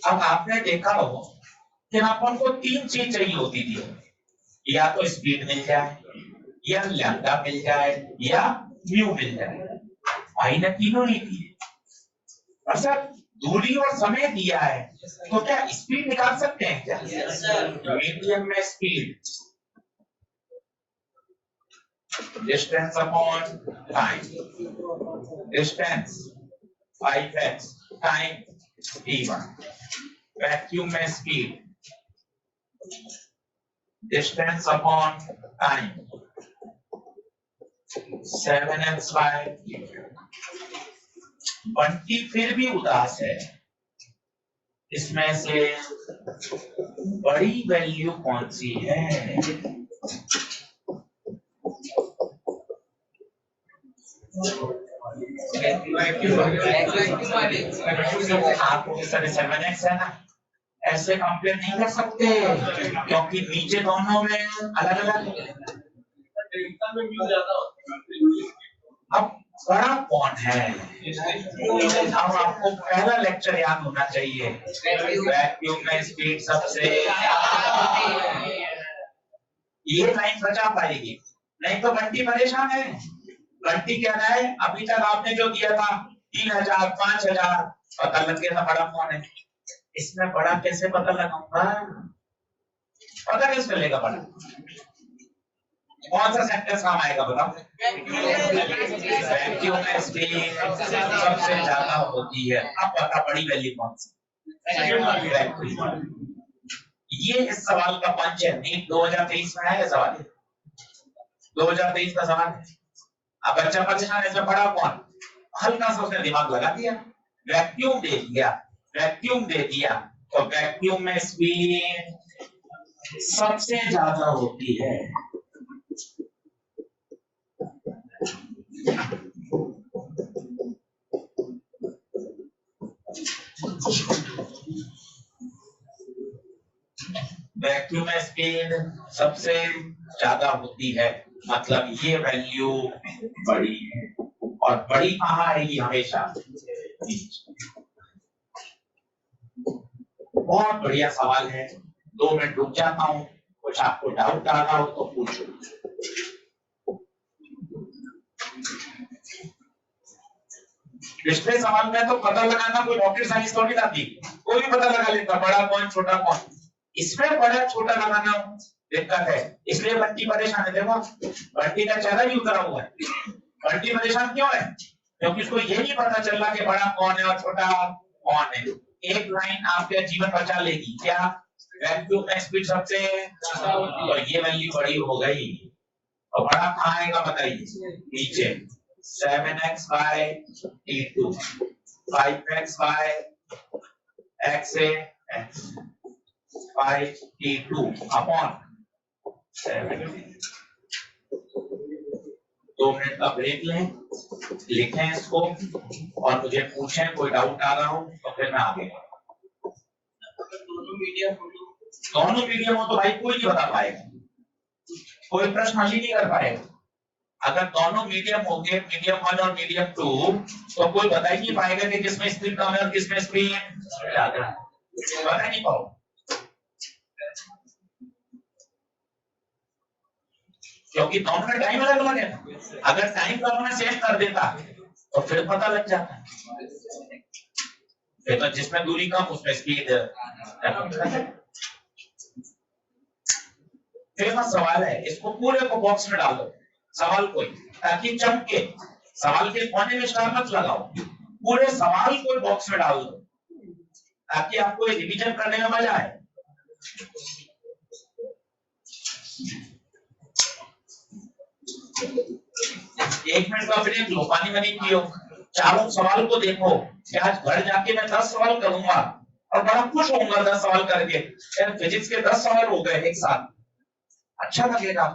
अब आपने देखा हो कि अपन को 3 चीज चाहिए होती थी, या तो स्पीड मिल जाए, या लैम्डा मिल जाए, या म्यू मिल जाए। भाई ने तीनों नहीं दिए। और सर दूरी और समय दिया है, तो क्या स्पीड निकाल सकते हैं क्या? मीडियम में speed distance upon time, distance 5x time t1। Vacuum में speed distance upon time 7x/। Bunty फिर भी उदास है। इसमें से बड़ी वैल्यू कौन सी है? आपको इस तरह 7x है ना, ऐसे कंपेयर नहीं कर सकते क्योंकि नीचे दोनों में अलग अलग है। अब बड़ा कौन है? अब आपको पहला लेक्चर याद होना चाहिए, वैक्यूम में स्पीड सबसे। ये लाइन बचा पाएगी, नहीं तो बंटी परेशान है। बंटी कह रहा है अभी तक आपने जो दिया था 3000 5000 पता लग गया था बड़ा कौन है। इसमें बड़ा कैसे पता लगाऊंगा? पता कैसे चलेगा बड़ा? कौन सा सेंटेंस काम आएगा बताओ? वैक्यूम में स्पीड सबसे ज्यादा होती है। अब बता बड़ी वैल्यू कौन सी? ये इस सवाल का पंच है। नीट 2023 में है सवाल, 2023 का सवाल है। अब बच्चा परेशान है, इसमें बड़ा कौन? हल्का सा उसने दिमाग लगा दिया, वैक्यूम दे दिया, वैक्यूम दे दिया, तो वैक्यूम में स्पीड सबसे ज्यादा होती है। वैक्यूम में स्पीड सबसे ज्यादा होती है, मतलब ये वैल्यू बड़ी है। और बड़ी कहाँ आएगी? हमेशा। बहुत बढ़िया सवाल है। 2 मिनट रुक जाता हूँ, कुछ आपको डाउट आ रहा हो तो पूछो। पिछले सवाल में तो पता लगाना कोई रॉकेट साइंस थोड़ी ना थी, कोई भी पता लगा लेता बड़ा कौन छोटा कौन। इसमें बड़ा छोटा लगाना दिक्कत है, इसलिए बंटी परेशान है। देखो बंटी का चेहरा भी उतरा हुआ है। बंटी परेशान क्यों है? क्योंकि उसको ये नहीं पता चल रहा कि बड़ा कौन है और छोटा कौन है। एक लाइन आपके जीवन बचा लेगी क्या? वैक्यूम में स्पीड सबसे, तो ये वैल्यू बड़ी हो गई। और बड़ा कहाँ आएगा बताइए? नीचे 7x/t2 5x/x 5t2 upon 7। 2 minute का ब्रेक लें, लिखें इसको और मुझे पूछें, कोई डाउट आ रहा हो तो फिर मैं आगे। दोनों मीडियम हो तो भाई कोई नहीं बता पाएगा, कोई प्रश्न हल ही नहीं कर पाएगा। अगर दोनों मीडियम होंगे, मीडियम 1 और मीडियम 2, तो कोई बता ही नहीं पाएगा कि किसमें स्पीड कम है और किसमें स्पीड ज्यादा है। बता नहीं पाओ, क्योंकि दोनों में टाइम अलग अलग है। अगर टाइम दोनों में सेम कर देता तो फिर पता लग जाता। फिर तो जिसमें दूरी कम उसमें स्पीड। फेमस सवाल है, इसको पूरे को बॉक्स में डालो सवाल को, ताकि चमके। सवाल के कोने में स्टार मत लगाओ, पूरे सवाल को बॉक्स में डाल दो ताकि आपको रिवीजन करने में मजा आए। एक मिनट का ब्रेक लो, पानी वानी पियो, चारों सवाल को देखो। आज घर जाके मैं 10 सवाल करूंगा और बड़ा खुश होऊंगा 10 सवाल करके। फिजिक्स के 10 सवाल हो गए एक साथ, अच्छा लगेगा।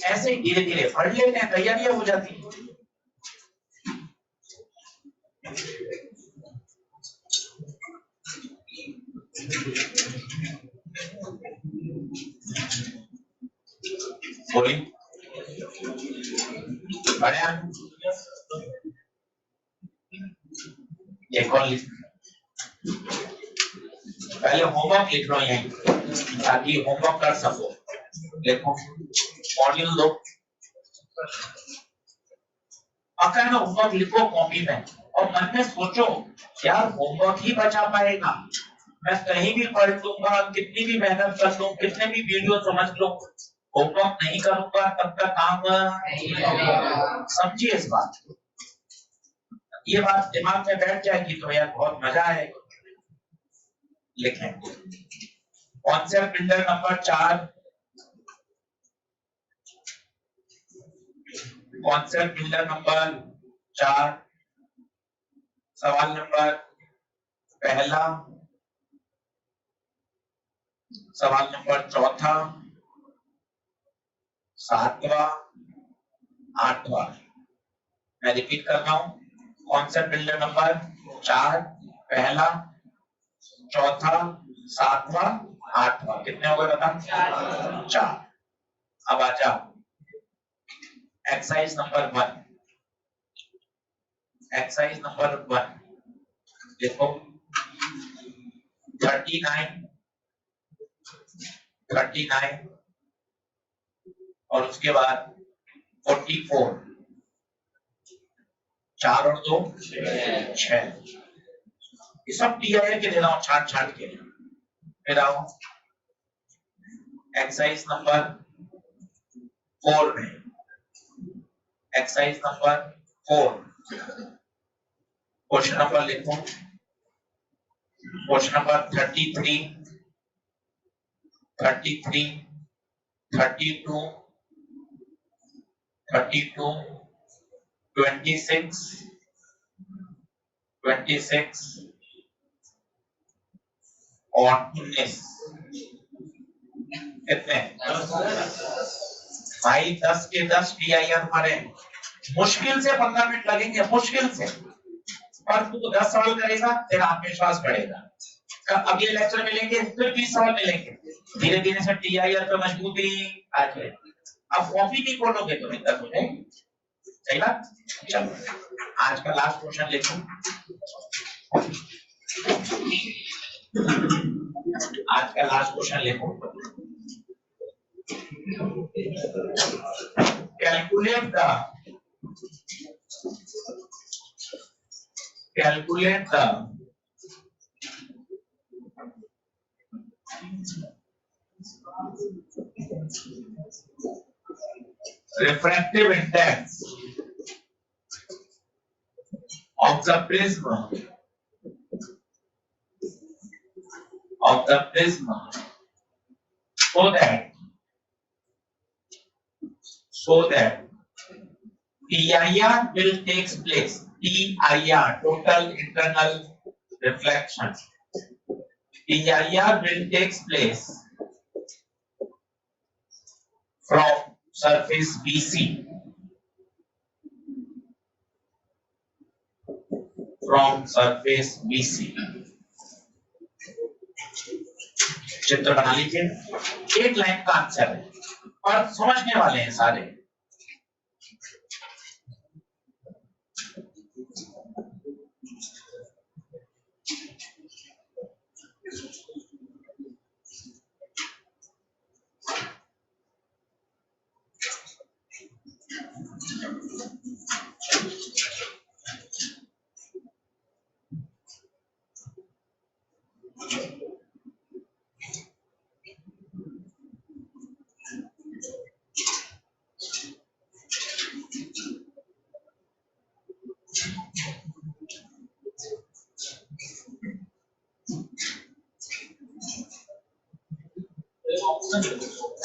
ऐसे ही धीरे धीरे पढ़ लेते हैं, तैयारियां हो जाती हैं। बोली बढ़िया। एक और लिख, पहले होमवर्क लिख लो यहीं ताकि होमवर्क कर सको। देखो मॉड्यूल 2 अगर होमवर्क लिखो कॉपी में और मन में सोचो यार होमवर्क ही बचा पाएगा, मैं कहीं भी पढ़ लूंगा, कितनी भी मेहनत कर लूं, कितने भी वीडियो समझ लूं, होमवर्क नहीं करूंगा तब तक काम नहीं होगा। समझिए इस बात, ये बात दिमाग में बैठ जाएगी तो यार बहुत मजा आएगा। लिखें concept builder number 4, concept builder number 4, सवाल नंबर पहला, सवाल नंबर चौथा, 7वां, 8वां। मैं रिपीट कर रहा हूं, कॉन्सेप्ट बिल्डर नंबर 4, पहला, चौथा, 7वां, 8वां। कितने हो गए बता? 4। अब आ जाओ एक्सरसाइज नंबर 1। एक्सरसाइज नंबर 1 देखो 39 और उसके बाद 44, 4 और 2 6। ये सब टीआई के दे रहा हूं छाट के। फिर आओ एक्सरसाइज नंबर 4 में, एक्सरसाइज नंबर 4 क्वेश्चन नंबर लिखो, क्वेश्चन नंबर 33, 32, 26 और 19। कितने भाई? 10 के 10 टीआईआर मारे। मुश्किल से 15 मिनट लगेंगे, मुश्किल से, पर तू 10 सवाल करेगा तेरा आत्मविश्वास बढ़ेगा। अब ये लेक्चर मिलेंगे फिर 20 सवाल मिलेंगे, धीरे धीरे से टीआईआर पे मजबूती आ जाए। अब कॉपी नहीं खोलोगे तो दिक्कत हो जाएगी, सही बात। चलो आज का लास्ट क्वेश्चन लिखो, आज का लास्ट क्वेश्चन लिखो। Calculate the refractive index of the prism so that TIR will takes place. TIR, total internal reflection. TIR will takes place from surface BC. From surface BC. चित्र बना लीजिए, एक line का answer है और समझने वाले हैं सारे।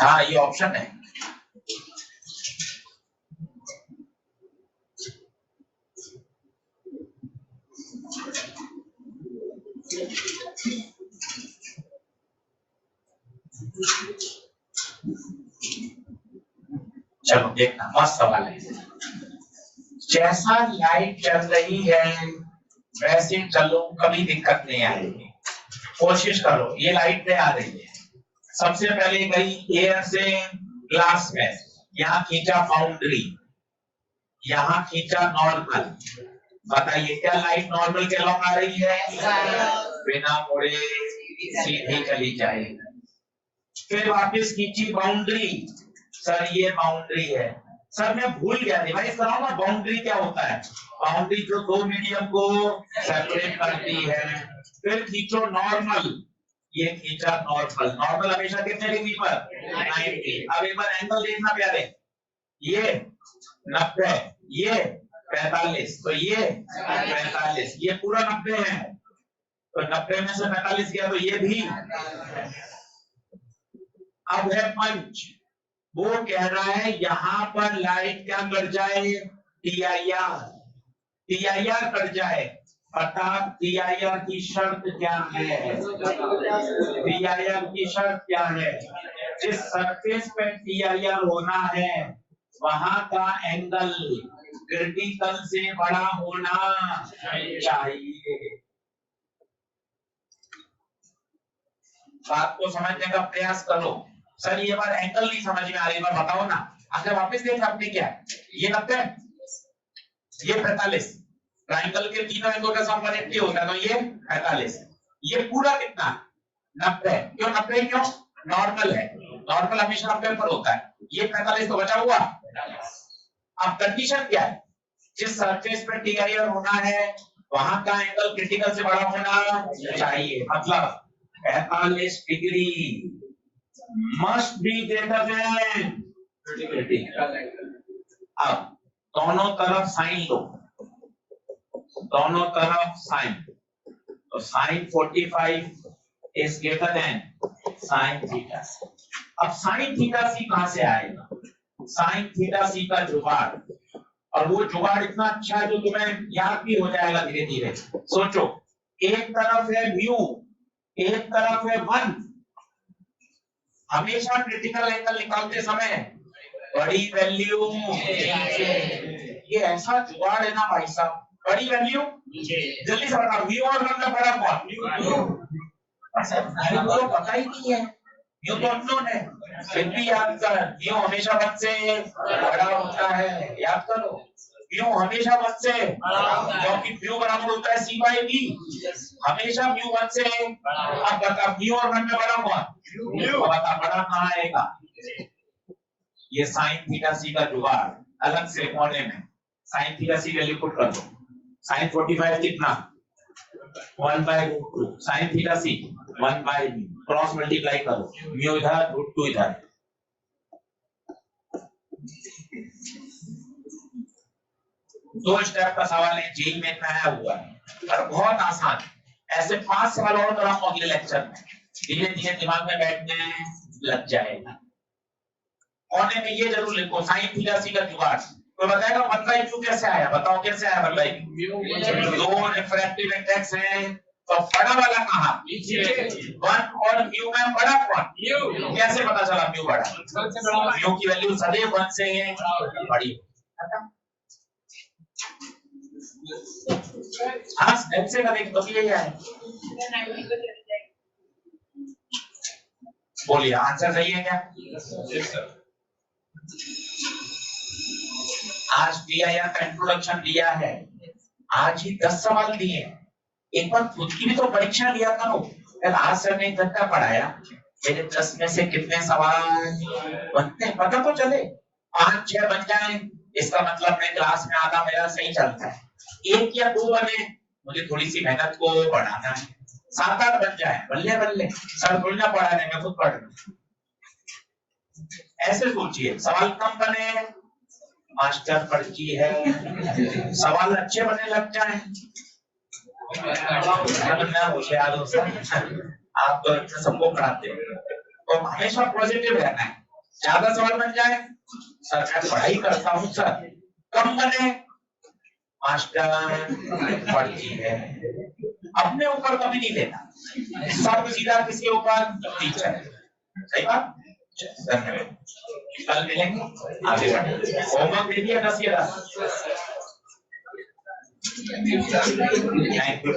हाँ ये ऑप्शन है। चलो देखना, मस्त सवाल है। जैसा लाइट चल रही है वैसे चलो, कभी दिक्कत नहीं आएगी। कोशिश करो, ये लाइट पे आ रही है, सबसे पहले गई एयर से ग्लास में, यहाँ खींचा बाउंड्री, यहाँ खींचा नॉर्मल। बताइए क्या लाइट नॉर्मल के अलॉन्ग आ रही है? बिना मुड़े सीधी चली जाएगी। फिर वापस खींची बाउंड्री, सर ये बाउंड्री है। सर मैं भूल गया रिवाइज कराऊं ना, बाउंड्री क्या होता है? बाउंड्री जो दो मीडियम को सेपरेट करती है। फिर खींचो नॉर्मल, ये खींचा नॉर्मल। नॉर्मल हमेशा कितने डिग्री पर? 90। अब एक बार एंगल देखना प्यारे, ये 90, ये 45, तो ये 45, ये पूरा 90 है, तो 90 में से 45 गया तो ये भी। अब है पंच, वो कह रहा है यहां पर लाइट क्या कर जाए? TIR, TIR कर जाए। पता TIR की शर्त क्या है? TIR की शर्त क्या है? जिस सरफेस पे TIR होना है वहां का एंगल क्रिटिकल से बड़ा होना चाहिए। बात को समझने का प्रयास करो। सर ये बार एंगल नहीं समझ में आ रही, बार बताओ ना। अगर वापस देख आपने क्या, ये 90, ये 45, ट्राइंगल के तीनों एंगल का सम 180 होता है, तो ये 45, ये पूरा कितना? 90। क्यों 90? क्यों? नॉर्मल है, नॉर्मल हमेशा 90 पर होता है। ये 45 तो बचा हुआ। अब कंडीशन क्या है? जिस सरफेस पे TIR होना है वहां का एंगल क्रिटिकल से बड़ा होना चाहिए। मतलब 45 degree must be greater than 30। अब दोनों तरफ साइन लो, दोनों तरफ साइन, तो sine 45 is greater than sine theta. अब साइन थीटा सी कहां से आएगा? साइन थीटा सी का जुगाड़, और वो जुगाड़ इतना अच्छा है जो तुम्हें याद भी हो जाएगा धीरे धीरे। सोचो, एक तरफ है म्यू, एक तरफ है 1। हमेशा क्रिटिकल एंगल निकालते समय बड़ी वैल्यू, ये ऐसा जुगाड़ है ना भाई साहब, बड़ी वैल्यू जल्दी से बताओ, म्यू और 1 में बड़ा कौन? म्यू तो पता ही नहीं है, म्यू तो अननोन है, फिर भी याद कर, म्यू हमेशा 1 से बड़ा होता है। याद करो, म्यू हमेशा 1 से, क्योंकि म्यू बराबर होता है C/B, हमेशा म्यू 1 से। अब बता म्यू और 1 में बड़ा कौन? म्यू। बता बड़ा कहाँ आएगा? ये साइन थीटा सी का जुगाड़ अलग से कोने में साइन थीटा सी वैल्यू पुट कर दो। साइन 45 कितना? 1/√2, साइन थीटा सी 1/μ, क्रॉस मल्टीप्लाई करो, म्यू इधर √2 इधर। दो स्टेप का सवाल है, जेई में आया हुआ है और बहुत आसान। ऐसे 5 सवाल और कराऊंगा अगले लेक्चर में, धीरे धीरे दिमाग में बैठने लग जाएगा। कोने में ये जरूर लिखो, साइन थीटा सी का जुगाड़। तो बताएगा 1/2 कैसे आया? बताओ कैसे आया 1/2? दो रिफ्रैक्टिव इंडेक्स है, तो बड़ा वाला कहाँ? 1 और म्यू में बड़ा कौन? म्यू। कैसे पता चला म्यू बड़ा? म्यू की वैल्यू सदैव 1 से बड़ी। हाँ स्टेप से करेंगे तो यही है। बोलिए आंसर सही है क्या? आज TIR का इंट्रोडक्शन दिया है, आज ही 10 सवाल दिए। एक बार खुद की भी तो परीक्षा लिया करो। आज सर ने घंटा पढ़ाया, मेरे 10 में से कितने सवाल बनते हैं पता तो चले। 5-6 बन जाए इसका मतलब मैं क्लास में आधा मेरा सही चलता है। 1 या 2 बने, मुझे थोड़ी सी मेहनत को बढ़ाना है। 7-8 बन जाए बल्ले बल्ले, सर थोड़ी ना पढ़ाने में खुद पढ़ना। ऐसे सोचिए, सवाल कम बने मास्टर पर्ची है, सवाल अच्छे बने लग जाए होशियार हो सर, आप तो सबको पढ़ाते हो। तो हमेशा पॉजिटिव रहना है। ज्यादा सवाल बन जाए सर मैं पढ़ाई करता हूँ सर, कम बने मास्टर पर्ची है। अपने ऊपर कभी नहीं लेना, सब सीधा किसके ऊपर? टीचर। सही बात। धन्यवाद, कल मिलेंगे, आगे बढ़ेंगे। होमवर्क दे दिया 10 या 10? Thank you.